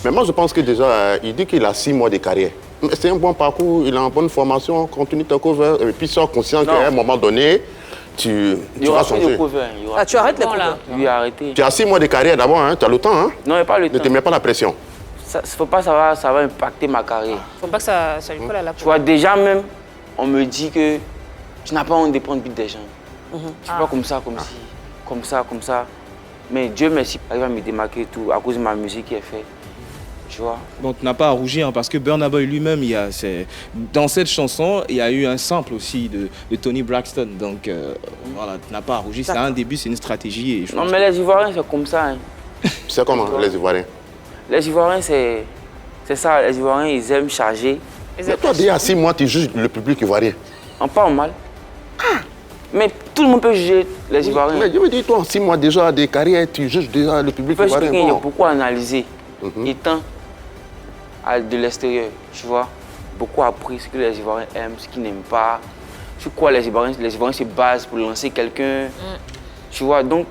S4: Mais moi je pense que déjà, il dit qu'il a 6 mois de carrière. C'est un bon parcours, il a une bonne formation, continue ta cover et puis sois conscient qu'à un moment donné, tu vas changer.
S1: Tu arrêtes les covers?
S8: Oui, arrêtez.
S4: Tu as 6 mois de carrière d'abord, hein, tu as le temps. Hein?
S8: Non, il n'y a pas le temps.
S4: Ne te mets pas la pression.
S8: Faut pas, ça va impacter ma carrière.
S3: Faut pas que ça lui colle à la peau.
S8: Tu vois, déjà même, on me dit que tu n'as pas honte de prendre le beat des gens. Tu vois, comme ça. Mais Dieu merci, il va me démarquer et tout à cause de ma musique qui est faite. Tu vois.
S2: Bon, tu n'as pas à rougir hein, parce que Burna Boy lui-même, dans cette chanson, il y a eu un sample aussi de Tony Braxton. Donc voilà, tu n'as pas à rougir. C'est un début, c'est une stratégie. Et
S8: non, mais les Ivoiriens, c'est comme ça. Hein.
S4: C'est comment les Ivoiriens?
S8: Les Ivoiriens, c'est C'est ça, les Ivoiriens, ils aiment charger.
S4: Mais toi, déjà à 6 mois, tu juges le public ivoirien.
S8: En pas en mal. Mais tout le monde peut juger les Ivoiriens.
S4: Mais je me dis, toi, en 6 mois déjà de carrière, tu juges déjà le public
S8: Parce
S4: ivoirien.
S8: qu'il y a
S4: Bon.
S8: beaucoup à analyser. Étant de l'extérieur, tu vois, beaucoup appris ce que les Ivoiriens aiment, ce qu'ils n'aiment pas, sur quoi les Ivoiriens se basent pour lancer quelqu'un. Tu vois, donc.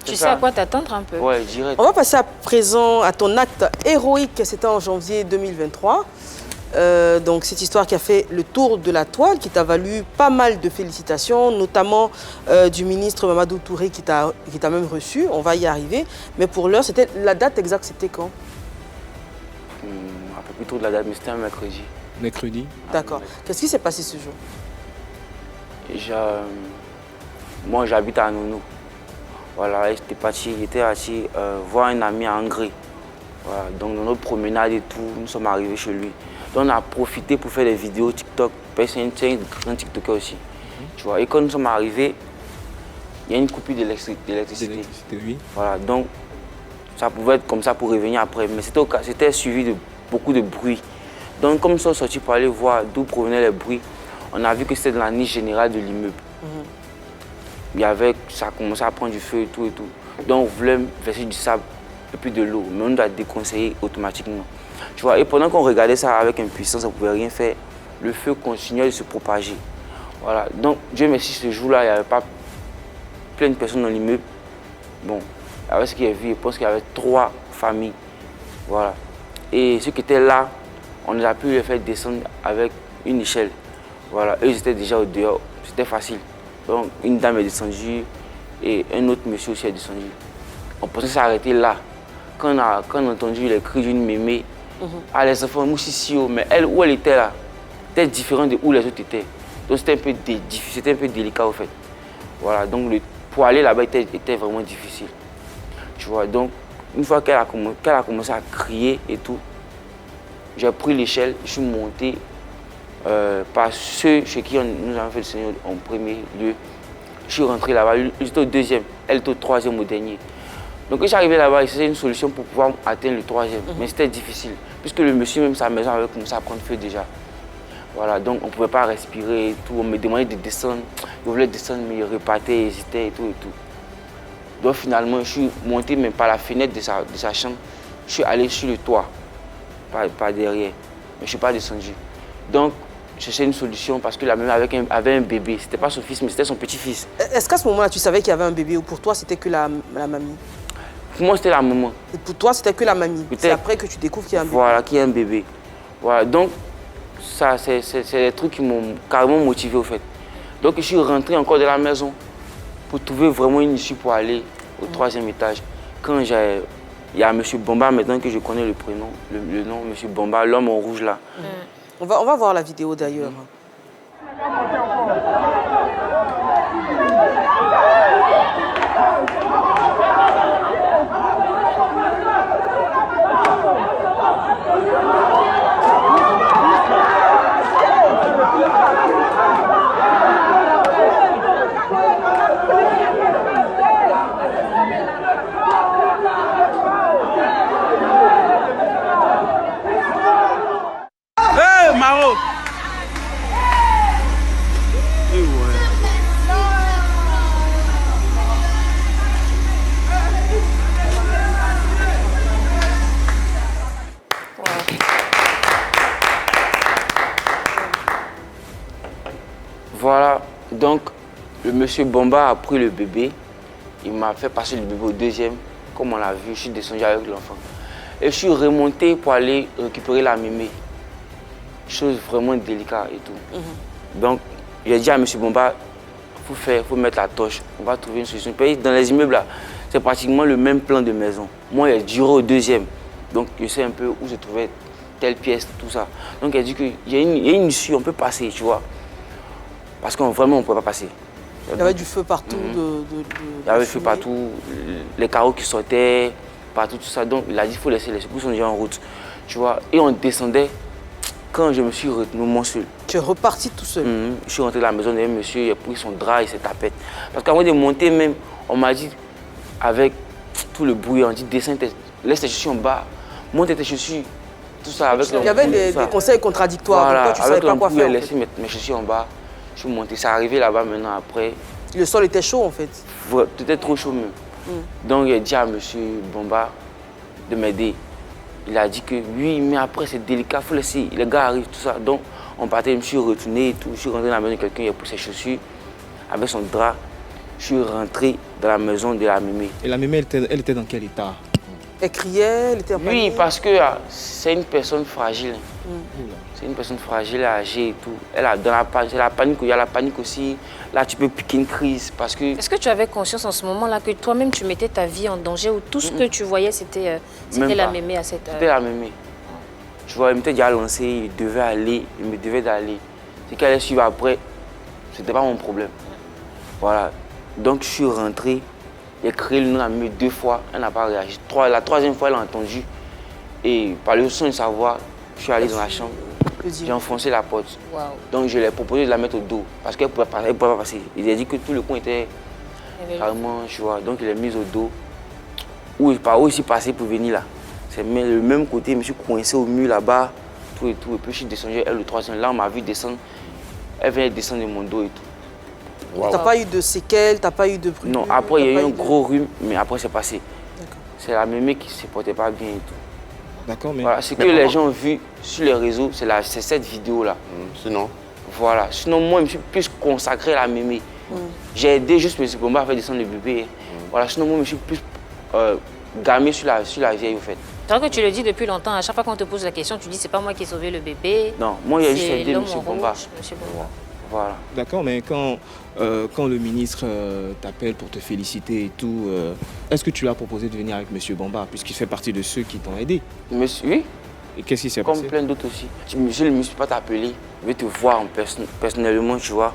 S3: Tu sais à quoi t'attendre un peu.
S8: Ouais, direct.
S1: On va passer à présent à ton acte héroïque. C'était en janvier 2023. Donc cette histoire qui a fait le tour de la toile, qui t'a valu pas mal de félicitations, notamment du ministre Mamadou Touré qui t'a même reçu. On va y arriver. Mais pour l'heure, c'était la date exacte, c'était quand?
S8: Un peu plus tôt de la date, mais c'était un mercredi.
S2: Mercredi.
S1: D'accord. Qu'est-ce qui s'est passé ce jour?
S8: Moi, j'habite à Nounou. Voilà, j'étais parti voir un ami à Angré. Voilà, donc dans notre promenade et tout, nous sommes arrivés chez lui. Donc on a profité pour faire des vidéos TikTok. C'est un grand TikToker aussi. Tu vois, et quand nous sommes arrivés, il y a une coupure d'électricité.
S2: Oui.
S8: Voilà, donc ça pouvait être comme ça pour revenir après. Mais c'était suivi de beaucoup de bruit. Donc comme nous sommes sortis pour aller voir d'où provenaient les bruits, on a vu que c'était dans la niche générale de l'immeuble. Ça commençait à prendre du feu et tout. Donc on voulait verser du sable et puis de l'eau, mais on nous a déconseillé automatiquement. Tu vois, et pendant qu'on regardait ça avec impuissance, on ne pouvait rien faire. Le feu continuait de se propager. Voilà. Donc Dieu merci, ce jour-là, il n'y avait pas plein de personnes dans l'immeuble. Bon, avec ce qu'il a vu, je pense qu'il y avait 3 familles. Voilà. Et ceux qui étaient là, on a pu les faire descendre avec une échelle. Voilà. Eux, ils étaient déjà au dehors. C'était facile. Donc, une dame est descendue et un autre monsieur aussi est descendu. On pensait s'arrêter là. Quand on a entendu les cris d'une mémé, ah, les enfants, mais elle, où elle était là, c'était différent de où les autres étaient. Donc, c'était un peu délicat, au fait. Voilà. Donc, pour aller là-bas, était vraiment difficile. Tu vois, donc, une fois qu'elle a commencé à crier et tout, j'ai pris l'échelle, je suis monté par ceux chez qui nous avons fait le Seigneur en premier lieu. Je suis rentré là-bas, j'étais au 2e, elle était au 3e, au dernier. Donc quand je suis arrivé là-bas, c'était une solution pour pouvoir atteindre le 3e, mais c'était difficile, puisque le monsieur, même sa maison avait commencé à prendre feu déjà. Voilà, donc on ne pouvait pas respirer et tout, on me demandait de descendre, je voulais descendre, mais il repartait, hésitait et tout. Donc finalement, je suis monté même par la fenêtre de sa chambre, je suis allé sur le toit, par derrière, mais je ne suis pas descendu. Donc, je cherchais une solution parce que la même avait un bébé. Ce n'était pas son fils, mais c'était son petit-fils.
S1: Est-ce qu'à ce moment-là, tu savais qu'il y avait un bébé ou pour toi, c'était que la mamie?
S8: Pour moi, c'était la maman.
S1: Et pour toi, c'était que la mamie? C'est après que tu découvres qu'il y a un bébé?
S8: Voilà, qu'il y a un bébé. Voilà, donc, ça, c'est des trucs qui m'ont carrément motivé, au fait. Donc, je suis rentré encore de la maison pour trouver vraiment une issue pour aller au 3e étage. Quand il y a M. Bomba, maintenant que je connais le prénom, le nom, M. Bomba, l'homme en rouge là.
S1: On va voir la vidéo d'ailleurs.
S9: Maro!
S8: Voilà, donc le monsieur Bomba a pris le bébé, il m'a fait passer le bébé au 2e, comme on l'a vu, je suis descendu avec l'enfant. Et je suis remonté pour aller récupérer la mémé. Chose vraiment délicate et tout. Donc, j'ai dit à M. Bomba, il faut mettre la torche, on va trouver une solution. Dans les immeubles là, c'est pratiquement le même plan de maison. Moi, il a duré au 2e, donc je sais un peu où se trouvait telle pièce, tout ça. Donc, il a dit qu'il y a une issue, on peut passer, tu vois. Parce que vraiment, on ne pouvait pas passer.
S1: Il y avait du feu partout.
S8: Il y avait du feu partout, les carreaux qui sortaient, partout, tout ça. Donc, il a dit qu'il faut laisser les secours sont déjà en route. Tu vois, et on descendait. Quand je me suis retenu moi seul.
S1: Tu es reparti tout seul?
S8: Je suis rentré dans la maison d'un monsieur, il a pris son drap et ses tapettes. Parce qu'avant de monter même, on m'a dit, avec tout le bruit, on dit, descends, laisse tes chaussures en bas, monte tes chaussures. tout ça. Avec
S1: Il y avait des conseils contradictoires.
S8: Voilà,
S1: Donc toi, tu ne savais pas quoi faire.
S8: J'ai laissé mes chaussures en bas. Je suis monté. C'est arrivé là-bas maintenant après.
S1: Le sol était chaud en fait.
S8: Peut-être trop chaud même. Donc il a dit à M. Bomba de m'aider. Il a dit que oui, mais après c'est délicat, il faut laisser. Les gars arrivent, tout ça. Donc on partait, je me suis retourné et tout. Je suis rentré dans la maison de quelqu'un, il a pris ses chaussures avec son drap. Je suis rentré dans la maison de la mémé.
S2: Et la mémé, elle était dans quel état?
S1: Elle criait, elle était en panique.
S8: Oui, parce que c'est une personne fragile. C'est une personne fragile, âgée et tout. Elle a dans la panique, c'est la panique, il y a la panique aussi. Là, tu peux piquer une crise parce que...
S3: Est-ce que tu avais conscience en ce moment-là que toi-même, tu mettais ta vie en danger ou tout ce que tu voyais, c'était la mémé à cette...
S8: C'était la mémé. Tu vois, il m'était déjà lancé, il devait aller, il me devait d'aller. C'est qu'elle allait suivre après, c'était pas mon problème. Voilà. Donc, je suis rentré, j'ai crié le nom de la mémé 2 fois, elle n'a pas réagi. La 3e fois, elle a entendu. Et par le son de sa voix, je suis allé dans la chambre. J'ai enfoncé la porte.
S3: Wow.
S8: Donc je lui ai proposé de la mettre au dos parce qu'elle ne pouvait pas passer. Il a dit que tout le coin était carrément, tu vois. Donc il est mis au dos. Par où il s'est passé pour venir là. C'est le même côté, je me suis coincé au mur là-bas, tout et tout. Et puis je suis descendu, elle le 3e. Là on m'a vu descendre. Elle venait descendre de mon dos et tout.
S1: Wow. T'as pas eu de séquelles, t'as pas eu de brûlures?
S8: Non, après il y a eu un gros rhume, mais après c'est passé. C'est la mémé qui ne se portait pas bien et tout.
S2: D'accord, mais...
S8: Voilà, ce que les gens ont vu sur les réseaux, c'est cette vidéo-là.
S4: Sinon?
S8: Voilà. Sinon, moi, je me suis plus consacré à la mémé. J'ai aidé juste M. Bomba à faire descendre le bébé. Voilà. Sinon, moi, je me suis plus gamé sur la vieille, au fait.
S3: C'est vrai que tu le dis depuis longtemps. À chaque fois qu'on te pose la question, tu dis c'est pas moi qui ai sauvé le bébé.
S8: Non, moi, il y a juste aidé M. Bomba. Voilà.
S2: D'accord, mais quand le ministre t'appelle pour te féliciter et tout, est-ce que tu lui as proposé de venir avec M. Bomba, puisqu'il fait partie de ceux qui t'ont aidé?
S8: Monsieur, oui.
S2: Et qu'est-ce qui s'est passé?
S8: Comme plein d'autres aussi. Je ne me suis pas t'appeler, je vais te voir personnellement, tu vois.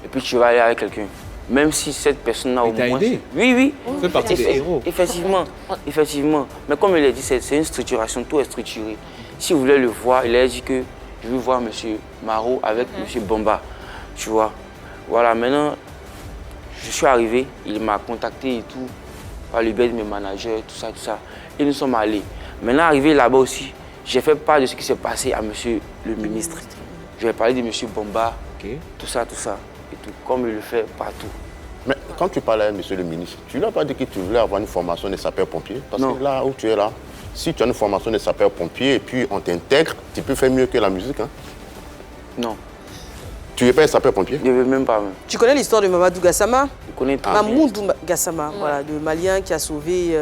S8: Et puis tu vas aller avec quelqu'un. Même si cette personne-là au moins...
S2: aidé?
S8: Oui, oui.
S2: Tu fais partie des héros.
S8: Effectivement, effectivement. Mais comme il a dit, c'est une structuration, tout est structuré. Si vous voulez le voir, il a dit que je veux voir M. Marot avec M. Bomba. Tu vois, voilà, maintenant, je suis arrivé, il m'a contacté et tout, par le biais de mes managers, tout ça. Et nous sommes allés. Maintenant, arrivé là-bas aussi, j'ai fait part de ce qui s'est passé à monsieur le ministre. Je vais parler de monsieur Bomba, tout ça, et tout, comme il le fait partout.
S4: Mais quand tu parlais à monsieur le ministre, tu ne lui as pas dit que tu voulais avoir une formation de sapeur-pompier? Parce que là où tu es là, si tu as une formation de sapeur-pompier et puis on t'intègre, tu peux faire mieux que la musique, hein?
S8: Non.
S4: Tu n'es pas un sapeur-pompier?
S8: Je ne veux même pas. Même.
S1: Tu connais l'histoire de Mamadou Gassama?
S8: Je connais très bien.
S1: Mamadou Gassama, voilà, le Malien qui a sauvé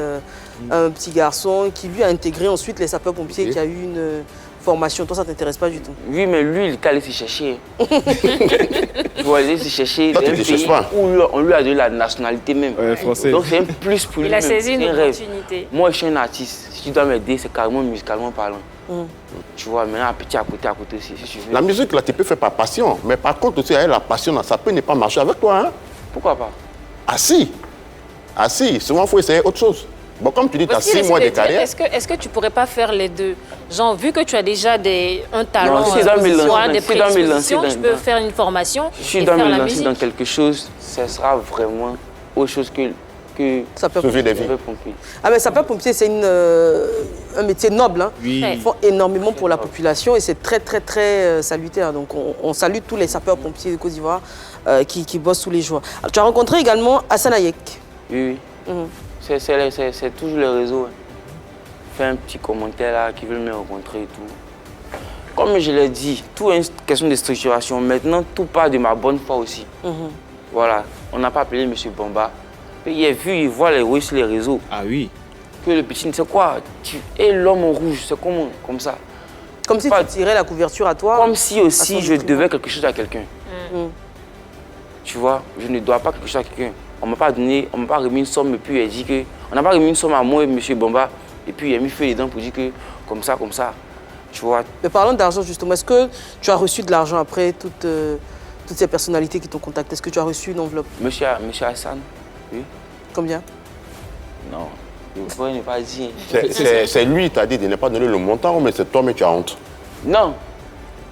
S1: un petit garçon, qui lui a intégré ensuite les sapeurs-pompiers, qui a eu une formation. Toi, ça ne t'intéresse pas du tout?
S8: Oui, mais lui, il est allé se chercher. Il faut aller se chercher dans un pays où on lui a donné la nationalité même.
S2: Français.
S8: Donc c'est un plus pour lui.
S3: Il a saisi une opportunité.
S8: Moi, je suis un artiste. Si tu dois m'aider, c'est carrément musicalement parlant. Tu vois, maintenant, un petit à côté aussi. Si tu veux.
S4: La musique, là, tu peux faire par passion. Mais par contre, aussi, avec la passion, là, ça peut ne pas marcher avec toi. Hein?
S8: Pourquoi pas?
S4: Ah si. Souvent, il faut essayer autre chose. Bon, comme tu dis, tu as 6 mois de carrière.
S3: Est-ce que tu ne pourrais pas faire les deux? Genre, vu que tu as déjà un talent,
S8: des
S3: prédispositions, tu peux faire une formation.
S8: Je suis dans me lancer dans quelque chose, ce sera vraiment autre chose que
S4: sauver des vies.
S1: Ah mais sapeur-pompier, c'est un métier noble. Hein.
S2: Oui.
S1: Ils font énormément pour la population et c'est très salutaire. Donc on salue tous les sapeurs-pompiers de Côte d'Ivoire qui bossent tous les jours. Alors, tu as rencontré également Hassan Ayek.
S8: Oui. C'est toujours les réseaux. Fais un petit commentaire là qui veulent me rencontrer et tout. Comme je l'ai dit, tout est une question de structuration. Maintenant, tout part de ma bonne foi aussi. Voilà. On n'a pas appelé M. Bomba. Il voit les roues sur les réseaux.
S2: Ah oui.
S8: Que le petit, c'est quoi? Et l'homme en rouge, c'est comment? Comme ça.
S1: Comme si tu tirais la couverture à toi.
S8: Comme si aussi je devais quelque chose à quelqu'un. Tu vois, je ne dois pas quelque chose à quelqu'un. On ne m'a pas donné, on m'a pas remis une somme et puis il a dit que... On n'a pas remis une somme à moi et M. Bomba et puis il a mis feu les dents pour dire que comme ça. Tu vois.
S1: Mais parlons d'argent justement, est-ce que tu as reçu de l'argent après toutes ces personnalités qui t'ont contacté? Est-ce que tu as reçu une enveloppe?
S8: Monsieur Hassan, oui.
S1: Combien?
S8: Non, il faut ne pas dire.
S4: C'est lui qui t'a dit de ne pas donner le montant, mais c'est toi mais tu as honte?
S8: Non,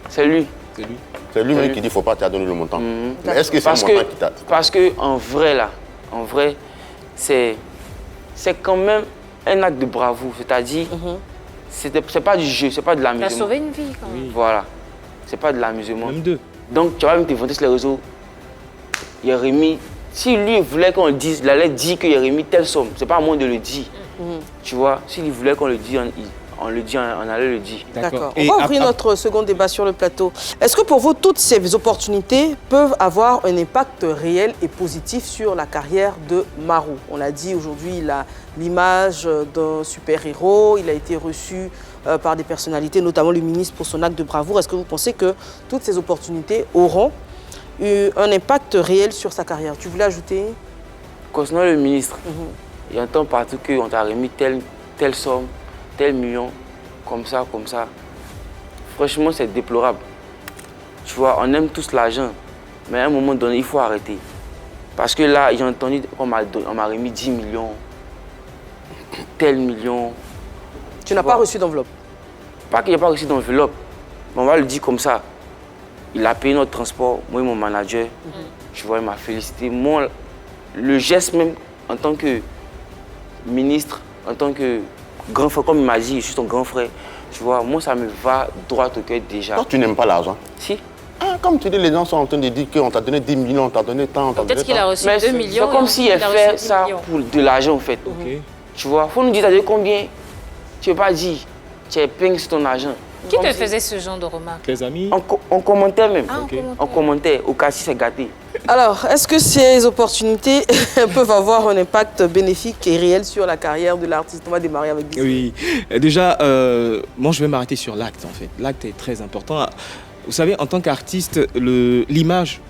S8: c'est lui.
S4: C'est lui-même qui dit qu'il ne faut pas te donner le montant. Mais est-ce que c'est un montant qui t'a...
S8: Parce qu'en vrai, c'est quand même un acte de bravoure. C'est-à-dire, c'est pas du jeu, c'est pas de l'amusement.
S3: Tu as sauvé une vie quand même.
S2: Oui.
S8: Voilà, c'est pas de l'amusement.
S2: Même deux.
S8: Donc tu vas même te vanter sur les réseaux. Jérémy, si lui voulait qu'on le dise, il allait dire que Jérémy telle somme. C'est pas à moi de le dire. Tu vois, s'il voulait qu'on le dise, on allait le dire.
S1: D'accord.
S2: Et
S1: On va ouvrir notre second débat sur le plateau. Est-ce que pour vous, toutes ces opportunités peuvent avoir un impact réel et positif sur la carrière de Marou? On l'a dit aujourd'hui, il a l'image d'un super-héros, il a été reçu par des personnalités, notamment le ministre pour son acte de bravoure. Est-ce que vous pensez que toutes ces opportunités auront eu un impact réel sur sa carrière? Tu voulais ajouter?
S8: Concernant le ministre, j'entends partout qu'on t'a remis telle somme, tel million, comme ça. Franchement, c'est déplorable. Tu vois, on aime tous l'argent, mais à un moment donné, il faut arrêter. Parce que là, j'ai entendu qu'on m'a remis 10 millions, tel million.
S1: Tu n'as pas reçu d'enveloppe?
S8: Pas qu'il n'y a pas reçu d'enveloppe, mais on va le dire comme ça. Il a payé notre transport, moi et mon manager. Tu vois, il m'a félicité. Moi, le geste même, en tant que ministre, en tant que grand frère, comme il m'a dit, je suis ton grand frère. Tu vois, moi, ça me va droit au cœur déjà.
S4: Toi, tu n'aimes pas l'argent?
S8: Si.
S4: Ah, comme tu dis, les gens sont en train de dire qu'on t'a donné 10 millions, on t'a donné tant, on t'a donné
S3: Peut-être qu'il a reçu
S8: Mais
S3: 2 millions.
S8: c'est comme si elle fait ça pour de l'argent, en fait. Tu vois, il faut nous dire, t'as donné combien? Tu ne veux pas dire, tu es plein sur ton argent.
S3: Qui
S8: Comme
S3: te
S8: si-
S3: faisait ce genre de remarques?
S2: Tes amis?
S8: On commentait même.
S3: Ah,
S8: On commentait. Au cas si c'est gâté.
S1: Alors, est-ce que ces opportunités peuvent avoir un impact bénéfique et réel sur la carrière de l'artiste? On va démarrer avec Bissou.
S2: Oui, déjà, moi je vais m'arrêter sur l'acte en fait. L'acte est très important. Vous savez, en tant qu'artiste, l'image,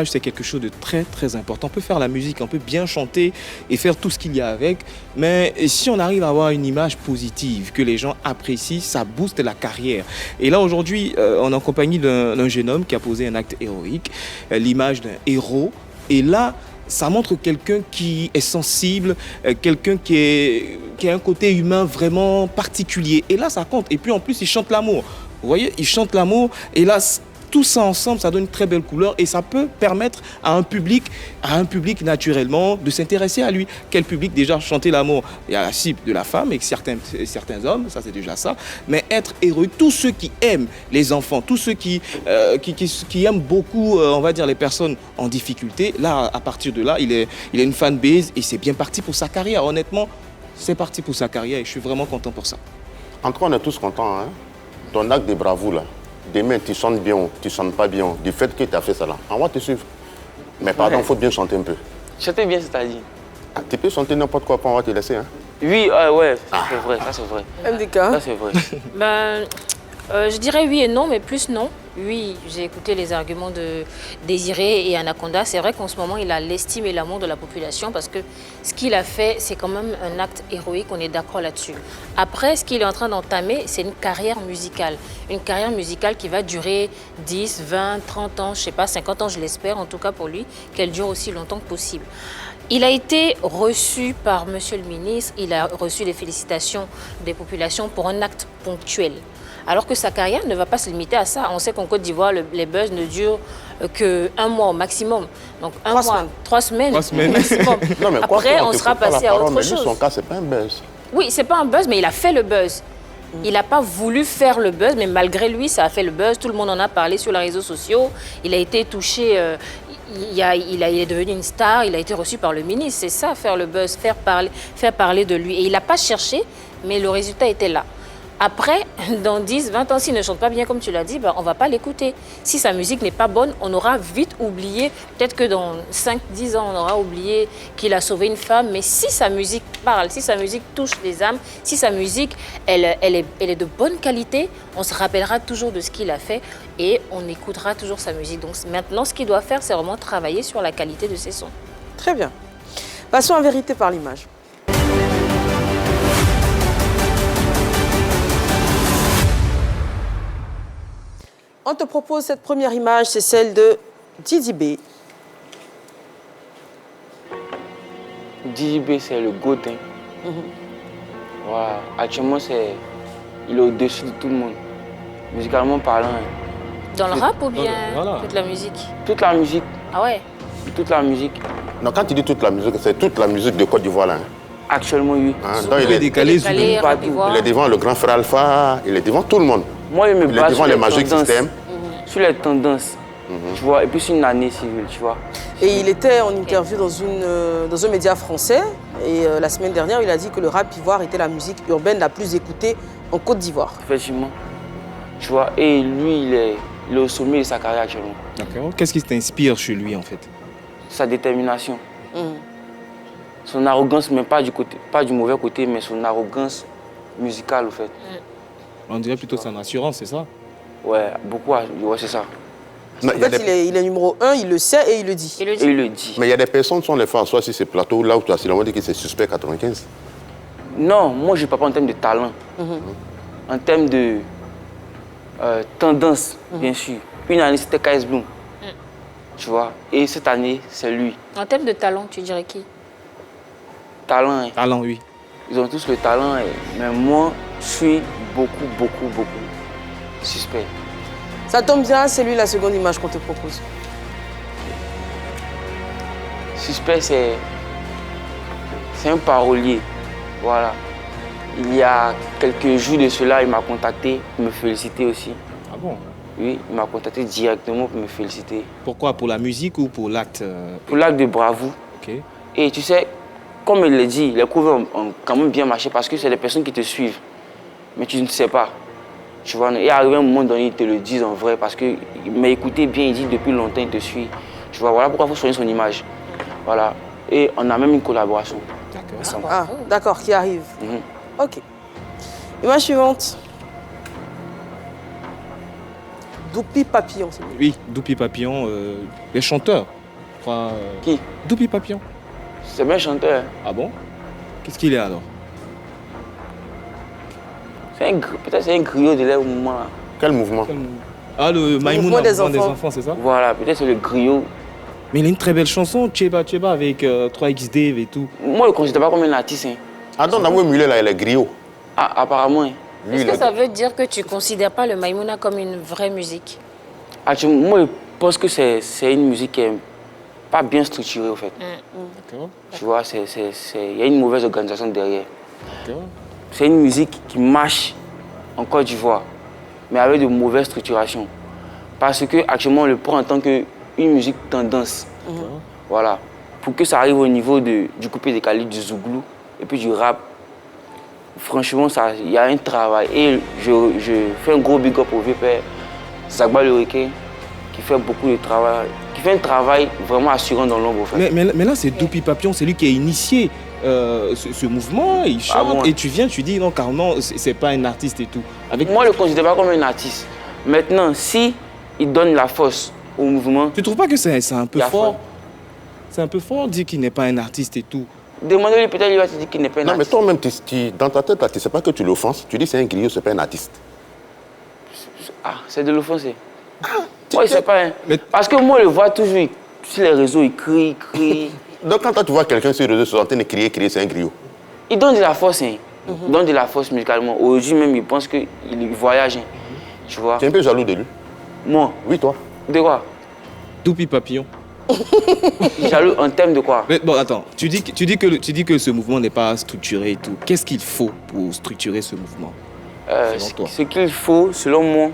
S2: c'est quelque chose de très très important. On peut faire la musique, on peut bien chanter et faire tout ce qu'il y a avec, mais si on arrive à avoir une image positive, que les gens apprécient, ça booste la carrière. Et là aujourd'hui, on est en compagnie d'un jeune homme qui a posé un acte héroïque, l'image d'un héros. Et là, ça montre quelqu'un qui est sensible, quelqu'un qui a un côté humain vraiment particulier. Et là, ça compte. Et puis en plus, il chante l'amour. Vous voyez, il chante l'amour. Et là, tout ça ensemble, ça donne une très belle couleur. Et ça peut permettre à un public naturellement, de s'intéresser à lui. Quel public déjà chanter l'amour? Il y a la cible de la femme et certains hommes, ça c'est déjà ça. Mais être héroïque, tous ceux qui aiment les enfants, tous ceux qui aiment beaucoup, on va dire, les personnes en difficulté, là, à partir de là, il a une fanbase et c'est bien parti pour sa carrière. Honnêtement, c'est parti pour sa carrière et je suis vraiment content pour ça.
S4: En tout cas, on est tous contents. Hein? Ton acte de bravoure, là. Demain, tu chantes bien ou tu chantes pas bien. Du fait que tu as fait ça, là, on va te suivre. Mais pardon, il faut bien chanter un peu.
S8: Chanter bien, c'est-à-dire.
S4: Ah, tu peux chanter n'importe quoi, on va te laisser. Hein?
S8: Oui, ouais, c'est vrai, ça c'est vrai.
S1: MDK.
S8: Ça c'est vrai.
S3: Je dirais oui et non, mais plus non. Oui, j'ai écouté les arguments de Désiré et Anaconda. C'est vrai qu'en ce moment, il a l'estime et l'amour de la population parce que ce qu'il a fait, c'est quand même un acte héroïque, on est d'accord là-dessus. Après, ce qu'il est en train d'entamer, c'est une carrière musicale. Une carrière musicale qui va durer 10, 20, 30 ans, je ne sais pas, 50 ans, je l'espère, en tout cas pour lui, qu'elle dure aussi longtemps que possible. Il a été reçu par Monsieur le ministre, il a reçu les félicitations des populations pour un acte ponctuel. Alors que sa carrière ne va pas se limiter à ça. On sait qu'en Côte d'Ivoire, les buzz ne durent qu'un mois au maximum. Donc 3 semaines maximum.
S4: Non, mais
S3: après, on sera passé à autre
S4: mais
S3: chose.
S4: Lui, son cas, c'est pas un buzz.
S3: Oui, c'est pas un buzz, mais il a fait le buzz. Il n'a pas voulu faire le buzz, mais malgré lui, ça a fait le buzz. Tout le monde en a parlé sur les réseaux sociaux. Il a été touché, il est devenu une star, il a été reçu par le ministre. C'est ça, faire le buzz, faire parler de lui. Et il n'a pas cherché, mais le résultat était là. Après, dans 10, 20 ans, s'il ne chante pas bien comme tu l'as dit, on ne va pas l'écouter. Si sa musique n'est pas bonne, on aura vite oublié. Peut-être que dans 5, 10 ans, on aura oublié qu'il a sauvé une femme. Mais si sa musique parle, si sa musique touche les âmes, si sa musique, elle est de bonne qualité, on se rappellera toujours de ce qu'il a fait et on écoutera toujours sa musique. Donc maintenant, ce qu'il doit faire, c'est vraiment travailler sur la qualité de ses sons.
S1: Très bien. Passons à Vérité par l'image. On te propose cette première image, c'est celle de Didi B.
S8: Didi B, c'est le GOAT. Voilà. Actuellement, il est au-dessus de tout le monde. Musicalement parlant.
S3: Dans le rap ou bien
S2: voilà.
S3: toute la musique?
S8: Toute la musique.
S3: Ah ouais?
S8: Toute la musique.
S4: Non, quand tu dis toute la musique, c'est toute la musique de Côte d'Ivoire, là. Hein.
S8: Actuellement, oui.
S4: Donc, il est
S2: décalé,
S3: Décalé,
S8: pas
S3: rap
S8: tout.
S3: ivoire.
S4: Il est devant le grand frère Alpha, il est devant tout le monde.
S8: Moi, je me
S4: Il est
S8: base
S4: devant
S8: sur
S4: les
S8: les
S4: Magic
S8: tendances.
S4: System.
S8: Sur les tendances. Tu vois, et puis sur une année civile, tu vois.
S1: Et il était en interview dans un média français. Et la semaine dernière, il a dit que le rap ivoire était la musique urbaine la plus écoutée en Côte d'Ivoire.
S8: Effectivement. Tu vois, et lui, il est au sommet de sa carrière actuellement.
S2: D'accord. Qu'est-ce qui t'inspire chez lui en fait?
S8: Sa détermination. Son arrogance, mais pas du mauvais côté, mais son arrogance musicale, au fait.
S2: On dirait plutôt son assurance, c'est ça?
S8: Ouais, beaucoup, ouais, c'est ça.
S4: Non,
S1: En fait, il est numéro 1, il le sait et il le dit.
S3: Il le
S8: Et
S3: dit.
S8: il le dit.
S4: Mais il y a des personnes qui sont les fois, soit sur ces plateaux, là où tu as dit que c'est suspect 95.
S8: Non, moi, je ne parle pas en termes de talent. En termes de tendance, bien sûr. Une année, c'était KS Bloom. Tu vois. Et cette année, c'est lui.
S3: En termes de talent, tu dirais qui?
S8: Talent, hein.
S2: Talent, oui.
S8: Ils ont tous le talent, mais moi, je suis beaucoup suspect.
S1: Ça tombe bien, c'est lui la seconde image qu'on te propose.
S8: Suspect, c'est un parolier. Voilà. Il y a quelques jours de cela, il m'a contacté pour me féliciter aussi.
S2: Ah bon?
S8: Oui, il m'a contacté directement pour me féliciter.
S2: Pourquoi? Pour la musique ou pour l'acte?
S8: Pour l'acte de bravoure.
S2: Ok.
S8: Et tu sais, comme il l'a dit, les covers ont quand même bien marché parce que c'est des personnes qui te suivent. Mais tu ne sais pas. Tu vois, et arrivé un moment donné, ils te le disent en vrai parce que, mais écoutez bien, il dit depuis longtemps, il te suit. Tu vois, voilà pourquoi il faut soigner son image. Voilà. Et on a même une collaboration.
S2: D'accord.
S1: Ah, d'accord, qui arrive.
S8: Mhm.
S1: Ok. Image suivante. Doupi Papillon, c'est lui.
S2: Oui, Doupi Papillon, les chanteurs. Je crois,
S8: Qui?
S2: Doupi Papillon.
S8: C'est bien chanteur. Hein.
S2: Ah bon? Qu'est-ce qu'il est alors?
S8: Peut-être c'est un griot de l'air au moment là.
S4: Quel mouvement?
S2: Ah, le Maïmouna,
S1: mouvement des
S2: mouvement des
S1: enfants.
S2: enfants, c'est ça?
S8: Voilà, peut-être c'est le griot.
S2: Mais il a une très belle chanson, Tcheba Tcheba, avec 3XD et tout.
S8: Moi, je ne le considère pas comme un artiste. Hein.
S4: Ah donc, Namou Mulé, là, il est griot.
S8: Ah, apparemment. Hein.
S4: Lui,
S3: Est-ce
S4: il
S3: que
S4: est-
S3: ça veut dire que tu ne considères pas le Maïmouna comme une vraie musique?
S8: Actuellement, moi, je pense que c'est une musique qui n'est pas bien structurée, en fait.
S2: D'accord.
S8: Tu vois, il y a une mauvaise organisation derrière.
S2: D'accord.
S8: C'est une musique qui marche en Côte d'Ivoire, mais avec de mauvaises structurations. Parce qu'actuellement, on le prend en tant qu'une musique tendance. Voilà. Pour que ça arrive au niveau du coupé décalé, du zouglou et puis du rap, franchement, il y a un travail. Et je fais un gros big up au vieux père, Zagba le Requin, qui fait beaucoup de travail, qui fait un travail vraiment assurant dans l'ombre. En fait.
S2: Mais là, c'est Doupi Papillon, c'est lui qui a initié ce mouvement, il chante,
S8: bon?
S2: et tu viens, tu dis non, carrément, c'est pas un artiste et tout. Avec...
S8: Moi, je ne le considère pas comme un artiste. Maintenant, si il donne la force au mouvement,
S2: Tu trouves pas que c'est un peu
S8: Il y a
S2: fort?
S8: fort.
S2: C'est un peu fort de dire qu'il n'est pas un artiste et tout.
S8: demandez-lui, peut-être il va te dire qu'il n'est pas un
S4: Non, mais
S8: artiste.
S4: toi-même, dans ta tête, là, tu ne sais pas que tu l'offenses. Tu dis c'est un griot, c'est pas un artiste.
S8: Ah, c'est de l'offenser. Moi, je ne sais pas. Hein.
S2: Mais-
S8: Parce que moi, je le vois toujours sur les réseaux, il crie.
S4: Donc, quand toi, tu vois quelqu'un sur les réseaux sociaux en train de crier, c'est un griot.
S8: Il donne de la force. Hein. Il donne de la force musicalement. Aujourd'hui même, il pense qu'il voyage. Hein. Tu vois.
S4: Tu es un peu jaloux de lui.
S8: Moi,
S4: Oui, toi.
S8: de quoi?
S2: Doupi Papillon.
S8: Jaloux en termes de quoi?
S2: Mais bon, attends, tu dis que ce mouvement n'est pas structuré et tout. Qu'est-ce qu'il faut pour structurer ce mouvement? Selon toi.
S8: Ce qu'il faut, selon moi,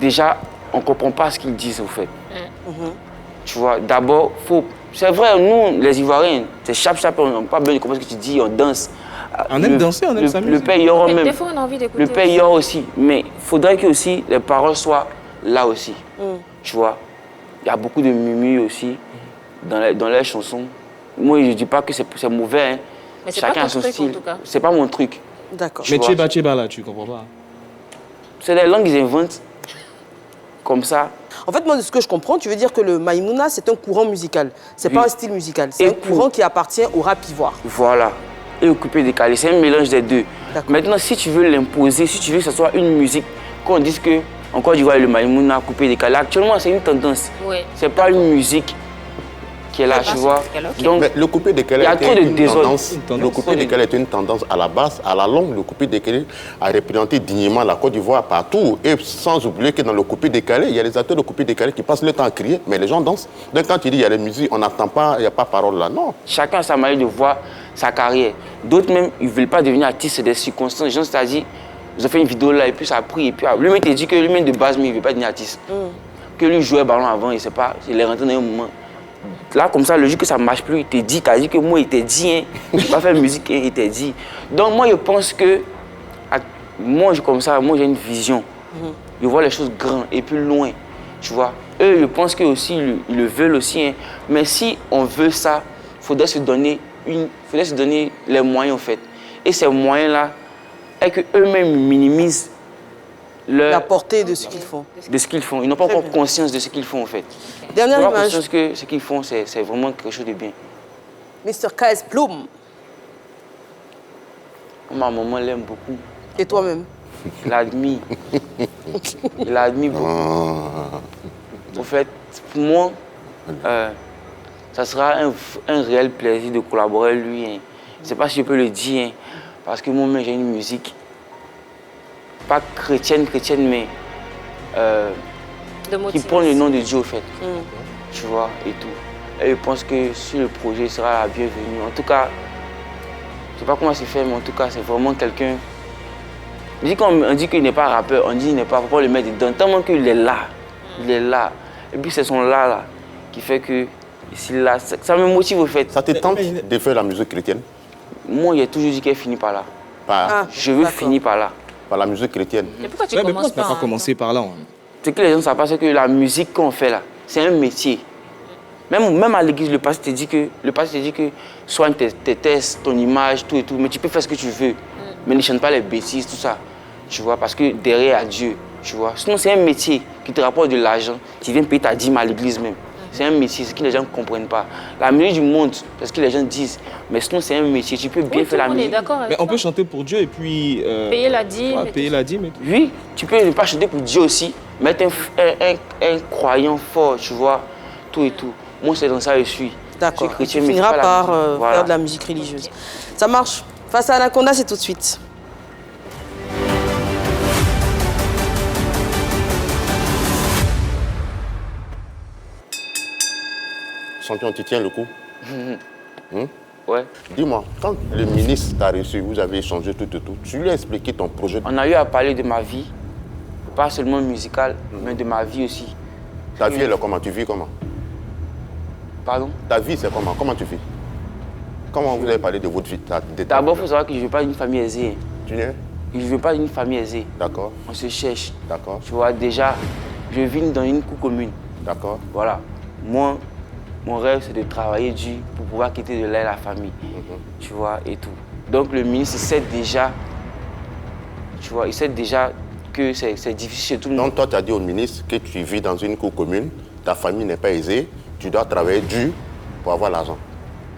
S8: déjà, on ne comprend pas ce qu'ils disent, au fait. Tu vois, d'abord, c'est vrai, nous, les Ivoiriens, c'est chap-chap, on n'a pas besoin de comprendre ce que tu dis, on danse.
S2: On aime danser, on aime s'amuser.
S8: Le père Yoro
S3: Mais
S8: même.
S3: des fois, on a envie d'écouter.
S8: Le père Yoro aussi. Mais il faudrait que aussi les paroles soient là aussi. Tu vois, il y a beaucoup de murmures aussi dans les chansons. Moi, je ne dis pas que c'est mauvais. Hein.
S3: Mais c'est pas
S8: Chacun
S3: ton
S8: a son
S3: truc, en
S8: style.
S3: tout cas.
S8: C'est pas mon truc.
S1: D'accord.
S2: Mais
S8: vois.
S2: Tcheba Tcheba là, tu comprends pas?
S8: C'est des langues qu'ils inventent comme ça.
S1: En fait, moi, de ce que je comprends, tu veux dire que le Maïmouna, c'est un courant musical. C'est pas
S8: Oui.
S1: un style musical. C'est
S8: Et
S1: un courant qui appartient au rap ivoire.
S8: Voilà. Et occupé décalé. C'est un mélange des deux.
S1: D'accord.
S8: Maintenant, si tu veux l'imposer, si tu veux que ce soit une musique, qu'on dise que encore du le Maïmouna coupé décalé, actuellement, c'est une tendance.
S3: Oui.
S8: C'est pas une musique qui est là,
S3: C'est
S8: tu
S3: pas
S8: vois.
S3: musical, ok.
S8: Donc,
S4: Mais le coupé décalé
S8: il y a
S4: était
S8: trop de
S4: une
S8: désordre.
S4: tendance.
S2: Une tendance.
S4: Le coupé décalé est une tendance à la base. À la longue, le coupé décalé a représenté dignement la Côte d'Ivoire partout. Et sans oublier que dans le coupé décalé, il y a les acteurs de coupé décalé qui passent le temps à crier, mais les gens dansent. Donc quand tu dis il y a les musiques, on n'entend pas, il n'y a pas parole là. Non.
S8: chacun a sa manière de voir sa carrière. D'autres même, ils ne veulent pas devenir artistes, c'est des circonstances. Les gens, c'est-à-dire, ils ont fait une vidéo là et puis ça a pris. Et puis lui-même t'a dit que lui-même de base, mais il ne veut pas devenir artiste. Que lui jouait ballon avant, il ne sait pas, il est rentré dans un moment. Là, comme ça, le jour que ça ne marche plus, il t'a dit, que moi, il t'a dit, hein, je ne vais pas faire musique, hein, il t'a dit. Donc moi, je pense que, moi, comme ça, moi, j'ai une vision. Je vois les choses grandes et plus loin, tu vois. Eux, je pense qu'eux aussi, ils le veulent aussi. Hein. Mais si on veut ça, il faudrait se donner les moyens, en fait. Et ces moyens-là, est qu'eux-mêmes minimisent
S1: la portée de ce qu'ils font.
S8: De ce qu'ils font. Ils n'ont pas encore conscience de ce qu'ils font, en fait.
S1: Dernière
S8: Ils n'ont pas
S1: image.
S8: conscience que ce qu'ils font, c'est vraiment quelque chose de bien.
S1: Mr. KS Bloom.
S8: Ma maman l'aime beaucoup.
S1: Et toi-même?
S8: Il l'admire. Il l'admire beaucoup. En fait, pour moi, ça sera un réel plaisir de collaborer avec lui. Hein. Je ne sais pas si je peux le dire, hein, parce que moi-même, j'ai une musique, pas chrétienne, mais qui prend le nom de Dieu, en fait. Tu vois, et tout. Et je pense que si le projet sera la bienvenue, en tout cas, je ne sais pas comment c'est fait, mais en tout cas, c'est vraiment quelqu'un. On dit qu'il n'est pas rappeur, on dit qu'il n'est pas, faut pas le mettre dedans. Tellement qu'il est là, il est là. Et puis c'est son là qui fait que là, ça me motive au fait.
S4: Ça te tente de faire la musique chrétienne?
S8: Moi, j'ai toujours dit qu'elle finit par là. Je veux finir par là.
S4: Par la musique chrétienne.
S3: Mais pourquoi tu
S2: Mais
S3: commences
S2: pourquoi tu n'as pas commencé par là?
S8: C'est que les gens ne savent pas, c'est que la musique qu'on fait là, c'est un métier. Même à l'église, le pasteur te dit que soigne tes tests, ton image, tout et tout, mais tu peux faire ce que tu veux. Mais ne chante pas les bêtises, tout ça. Tu vois, parce que derrière, à Dieu, tu vois. Sinon, c'est un métier qui te rapporte de l'argent. Tu viens payer ta dîme à l'église même. C'est un métier, c'est ce que les gens ne comprennent pas. La musique du monde, c'est ce que les gens disent. Mais sinon, c'est un métier. Tu peux bien faire la musique.
S2: Mais on peut chanter pour Dieu et puis...
S3: payer la dîme.
S2: Payer la dîme et tout.
S8: Oui, tu peux ne pas chanter pour Dieu aussi, mais être un croyant fort, tu vois, tout et tout. Moi, c'est dans ça que je suis.
S1: D'accord.
S8: Tu
S1: Tu finiras par faire de la musique religieuse. Ça marche. Face à Anaconda, c'est tout de suite.
S4: Champion, tu tiens le coup?
S8: Ouais.
S4: Dis-moi, quand le ministre t'a reçu, vous avez échangé tout. Tu lui as expliqué ton projet?
S8: On a eu à parler de ma vie, pas seulement musicale, mais de ma vie aussi.
S4: Ta vie, elle est comment? Tu vis comment?
S8: Pardon?
S4: Ta vie, c'est comment? Comment tu vis? Comment vous avez parlé de votre vie?
S8: D'abord, il faut savoir que je ne veux pas d'une famille aisée.
S4: Tu n'es?
S8: Je ne veux pas d'une famille aisée.
S4: D'accord.
S8: On se cherche.
S4: D'accord.
S8: Tu vois, déjà, je vis dans une cour commune.
S4: D'accord.
S8: Voilà. Moi, mon rêve, c'est de travailler dur pour pouvoir quitter de là la famille. Tu vois, et tout. Donc, le ministre sait déjà, tu vois, il sait déjà que c'est difficile chez tout le monde.
S4: Donc, toi, tu as dit au ministre que tu vis dans une cour commune, ta famille n'est pas aisée, tu dois travailler dur pour avoir l'argent.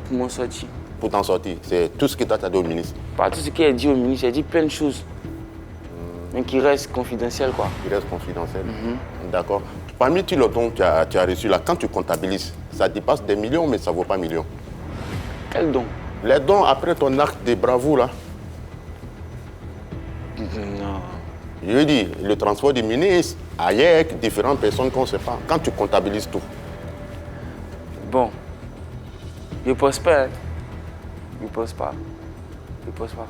S8: Pour m'en sortir.
S4: Pour t'en sortir. C'est tout ce que toi, tu as dit au ministre.
S8: Pas tout ce qu'il a dit au ministre, j'ai dit plein de choses. Mais qui restent confidentielles, quoi.
S4: Qui restent confidentielles. D'accord. Parmi tous les dons que tu as reçus là, quand tu comptabilises, ça dépasse des millions, mais ça ne vaut pas millions.
S8: Quel don?
S4: Les dons après ton acte de bravoure là.
S8: Non.
S4: Je veux dire, le transport du ministre, avec différentes personnes qu'on ne sait pas. Quand tu comptabilises tout.
S8: Bon. Je ne pense pas. Hein. Je ne pense pas. Je ne pense pas.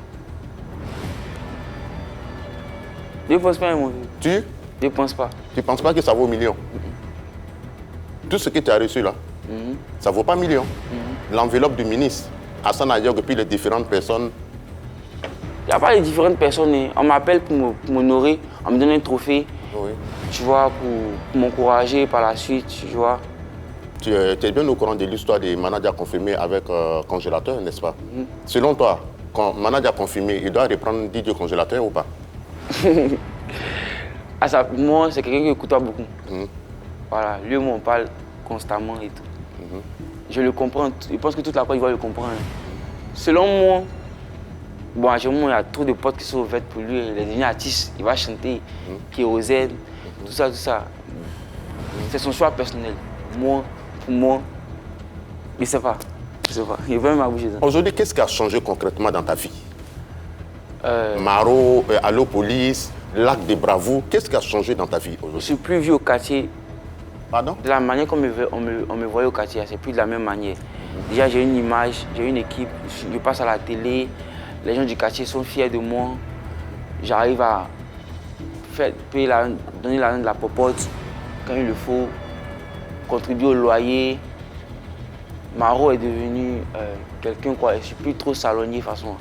S8: Je ne pense pas, mon vieux.
S4: Tu?
S8: Je ne pense pas.
S4: Tu ne penses pas que ça vaut millions? Tout ce que tu as reçu là, ça ne vaut pas millions. L'enveloppe du ministre, Hassan Ayog et puis les différentes personnes.
S8: Il n'y a pas de différentes personnes. Hein. On m'appelle pour m'honorer, on me donne un trophée.
S4: Oui.
S8: Tu vois, pour m'encourager par la suite, tu vois.
S4: Tu es bien au courant de l'histoire des managers confirmés avec congélateur, n'est-ce pas? Selon toi, quand manager confirmé, il doit reprendre DJ congélateur ou pas?
S8: Ah, ça, moi, c'est quelqu'un qui écoute beaucoup. Voilà, lui, moi, on parle constamment et tout. Je le comprends. Je pense que toute la Côte d'Ivoire le comprend. Hein. Selon moi, bon, actuellement, il y a trop de potes qui sont ouverts pour lui. Il est devenu artiste, il va chanter, Kérosène, tout ça, tout ça. C'est son choix personnel. Moi, pour moi, je ne sais pas. Je ne sais pas. Il va même bouger.
S4: Aujourd'hui, qu'est-ce qui a changé concrètement dans ta vie? Maro, Allo Police, l'acte de bravoure, qu'est-ce qui a changé dans ta vie aujourd'hui?
S8: Je ne suis plus vu au quartier.
S4: Pardon?
S8: De la manière qu'on me voyait au quartier, c'est plus de la même manière. Déjà, j'ai une image, j'ai une équipe, je passe à la télé, les gens du quartier sont fiers de moi. J'arrive à donner l'argent de la popote quand il le faut, contribuer au loyer. Maro est devenu quelqu'un, quoi. Je ne suis plus trop salonnier, de toute façon.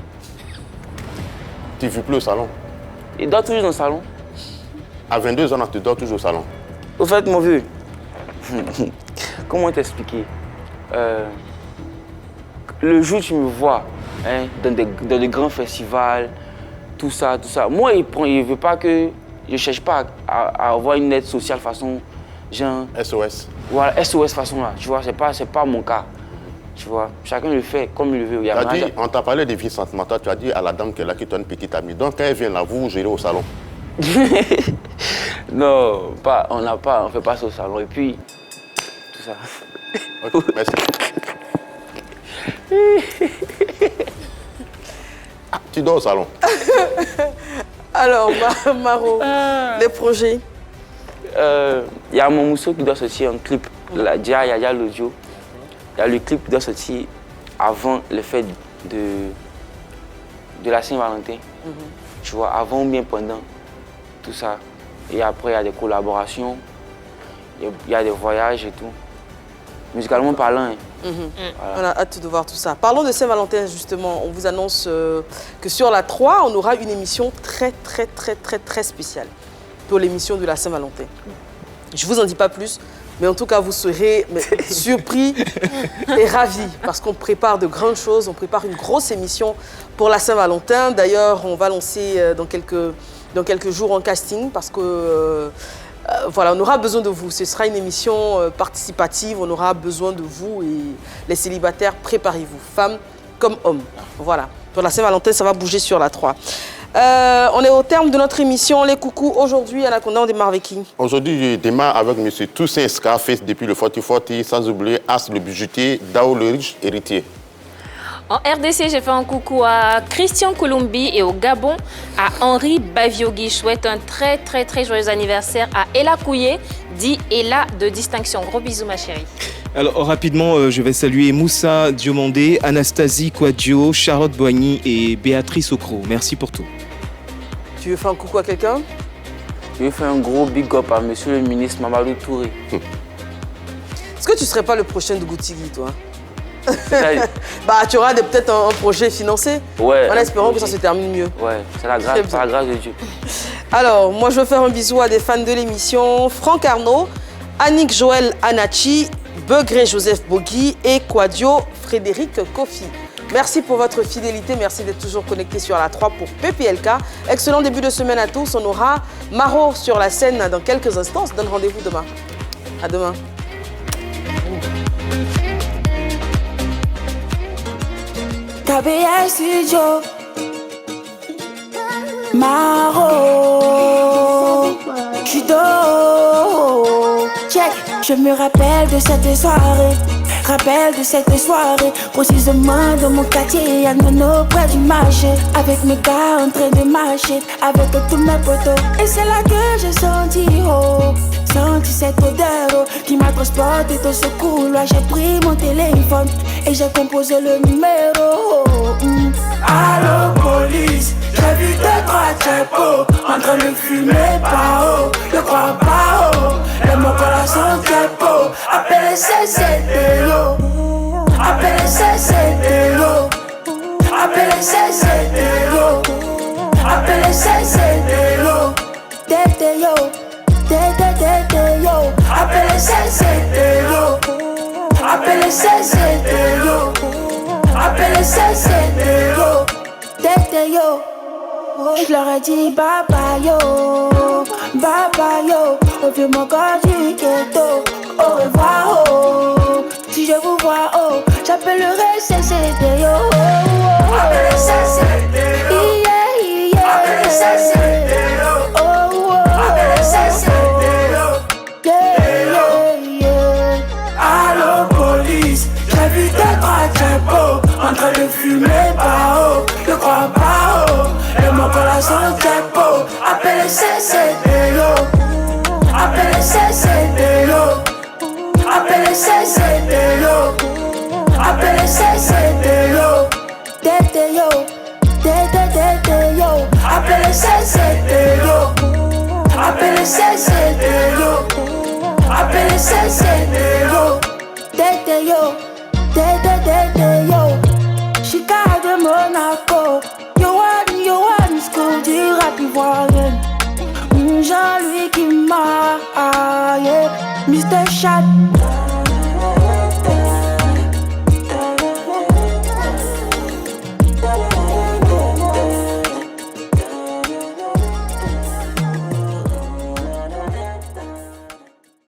S4: Tu ne vis plus au salon?
S8: Il dort toujours dans le salon.
S4: À 22 ans, tu dors toujours au salon?
S8: Au fait, mon vieux, comment t'expliquer? Le jour où tu me vois hein, dans des grands festivals, tout ça, moi, il ne veut pas que je ne cherche pas à avoir une aide sociale façon, genre...
S4: SOS.
S8: Voilà, SOS façon là, tu vois, c'est pas mon cas. Tu vois, chacun le fait comme il le veut.
S4: On t'a parlé de vie sentimentale, tu as dit à la dame qu'elle a qui est une petite amie. Donc quand elle vient là, vous gérez au salon?
S8: Non, on ne fait pas ça au salon. Et puis, tout ça.
S4: Ok, merci. Tu dors au salon?
S1: Alors, Maro, les projets?
S8: Il y a mon mousseau qui doit sortir un clip. Déjà, il y a l'audio. Il y a le clip qui doit sortir avant le fait de la Saint-Valentin. Tu vois, avant ou bien pendant, tout ça. Et après, il y a des collaborations, il y a des voyages et tout. Musicalement parlant. Hein.
S1: Voilà. On a hâte de voir tout ça. Parlons de Saint-Valentin, justement. On vous annonce que sur la 3, on aura une émission très spéciale pour l'émission de la Saint-Valentin. Je ne vous en dis pas plus, mais en tout cas, vous serez surpris et ravis parce qu'on prépare de grandes choses. On prépare une grosse émission pour la Saint-Valentin. D'ailleurs, on va lancer dans quelques jours un casting parce que voilà, on aura besoin de vous. Ce sera une émission participative. On aura besoin de vous et les célibataires, préparez-vous, femmes comme hommes. Voilà. Pour la Saint-Valentin, ça va bouger sur la 3. On est au terme de notre émission. Les coucous, aujourd'hui, Anaconda, on démarre avec qui?
S4: Aujourd'hui, je démarre avec M. Toussaint Scarface depuis le 40-40, sans oublier As le bijoutier, Dao le riche héritier.
S3: En RDC, j'ai fait un coucou à Christian Colombi et au Gabon, à Henri Baviogui. Je souhaite un très joyeux anniversaire à Ella Couillet, dit Ella de distinction. Gros bisous, ma chérie.
S2: Alors rapidement, je vais saluer Moussa Diomandé, Anastasie Quadio, Charlotte Boigny et Béatrice Ocro. Merci pour tout.
S1: Tu veux faire un coucou à quelqu'un?
S8: Je veux faire un gros big up à monsieur le ministre Mamadou Touré.
S1: Est-ce que tu ne serais pas le prochain de Goutigui, toi? Bah, tu auras peut-être un projet financé.
S8: Ouais.
S1: En espérant que ça se termine mieux.
S8: Ouais, c'est la grâce de Dieu.
S1: Alors, moi, je veux faire un bisou à des fans de l'émission. Franck Arnaud, Annick Joël Anachi, Begré Joseph Bogui et Quadio Frédéric Kofi. Merci pour votre fidélité. Merci d'être toujours connectés sur la 3 pour PPLK. Excellent début de semaine à tous. On aura Maro sur la scène dans quelques instants. On se donne rendez-vous demain. À demain.
S6: KBS Studio Maro Judo Check. Je me rappelle de cette soirée, précisément dans mon quartier, à Nono, près du marché, avec mes gars en train de marcher, avec tous mes potos. Et c'est là que j'ai senti cette odeur qui m'a transporté dans ce couloir. J'ai pris mon téléphone et j'ai composé le numéro. Allô police, j'ai vu deux trois tchèpos en train de fumer pas haut, ne crois pas haut. Et mon corazon tchèpo, appelle CCTO, appelle CCTO, appelle CCTO, appelle CCTO, DTO, DTO, appelle CCTO, appelle CCTO, appelle CCTO, DTO. Je leur ai dit baba yo, reviens mon corps du ghetto. Au revoir oh, si je vous vois oh, j'appellerai CCTO. Appelez CCTO, appelez CCTO, appelez CCTO, Allô police, j'ai vu deux trois tchèpos en train de fumer pas haut, ne crois pas haut. Et mon corazon tchèpo, appelez CCTO, appelez CCTO, appelez CCTO, appelez CCD yo, Tété yo, Tété yo. Appelle CCD yo, appelle CCD yo, appelle CCD yo, Tété yo, Tété yo. Chicago de Monaco, yo one school du rap ivoirien. Jean-Louis qui m'a, yeah, Mr. Chat.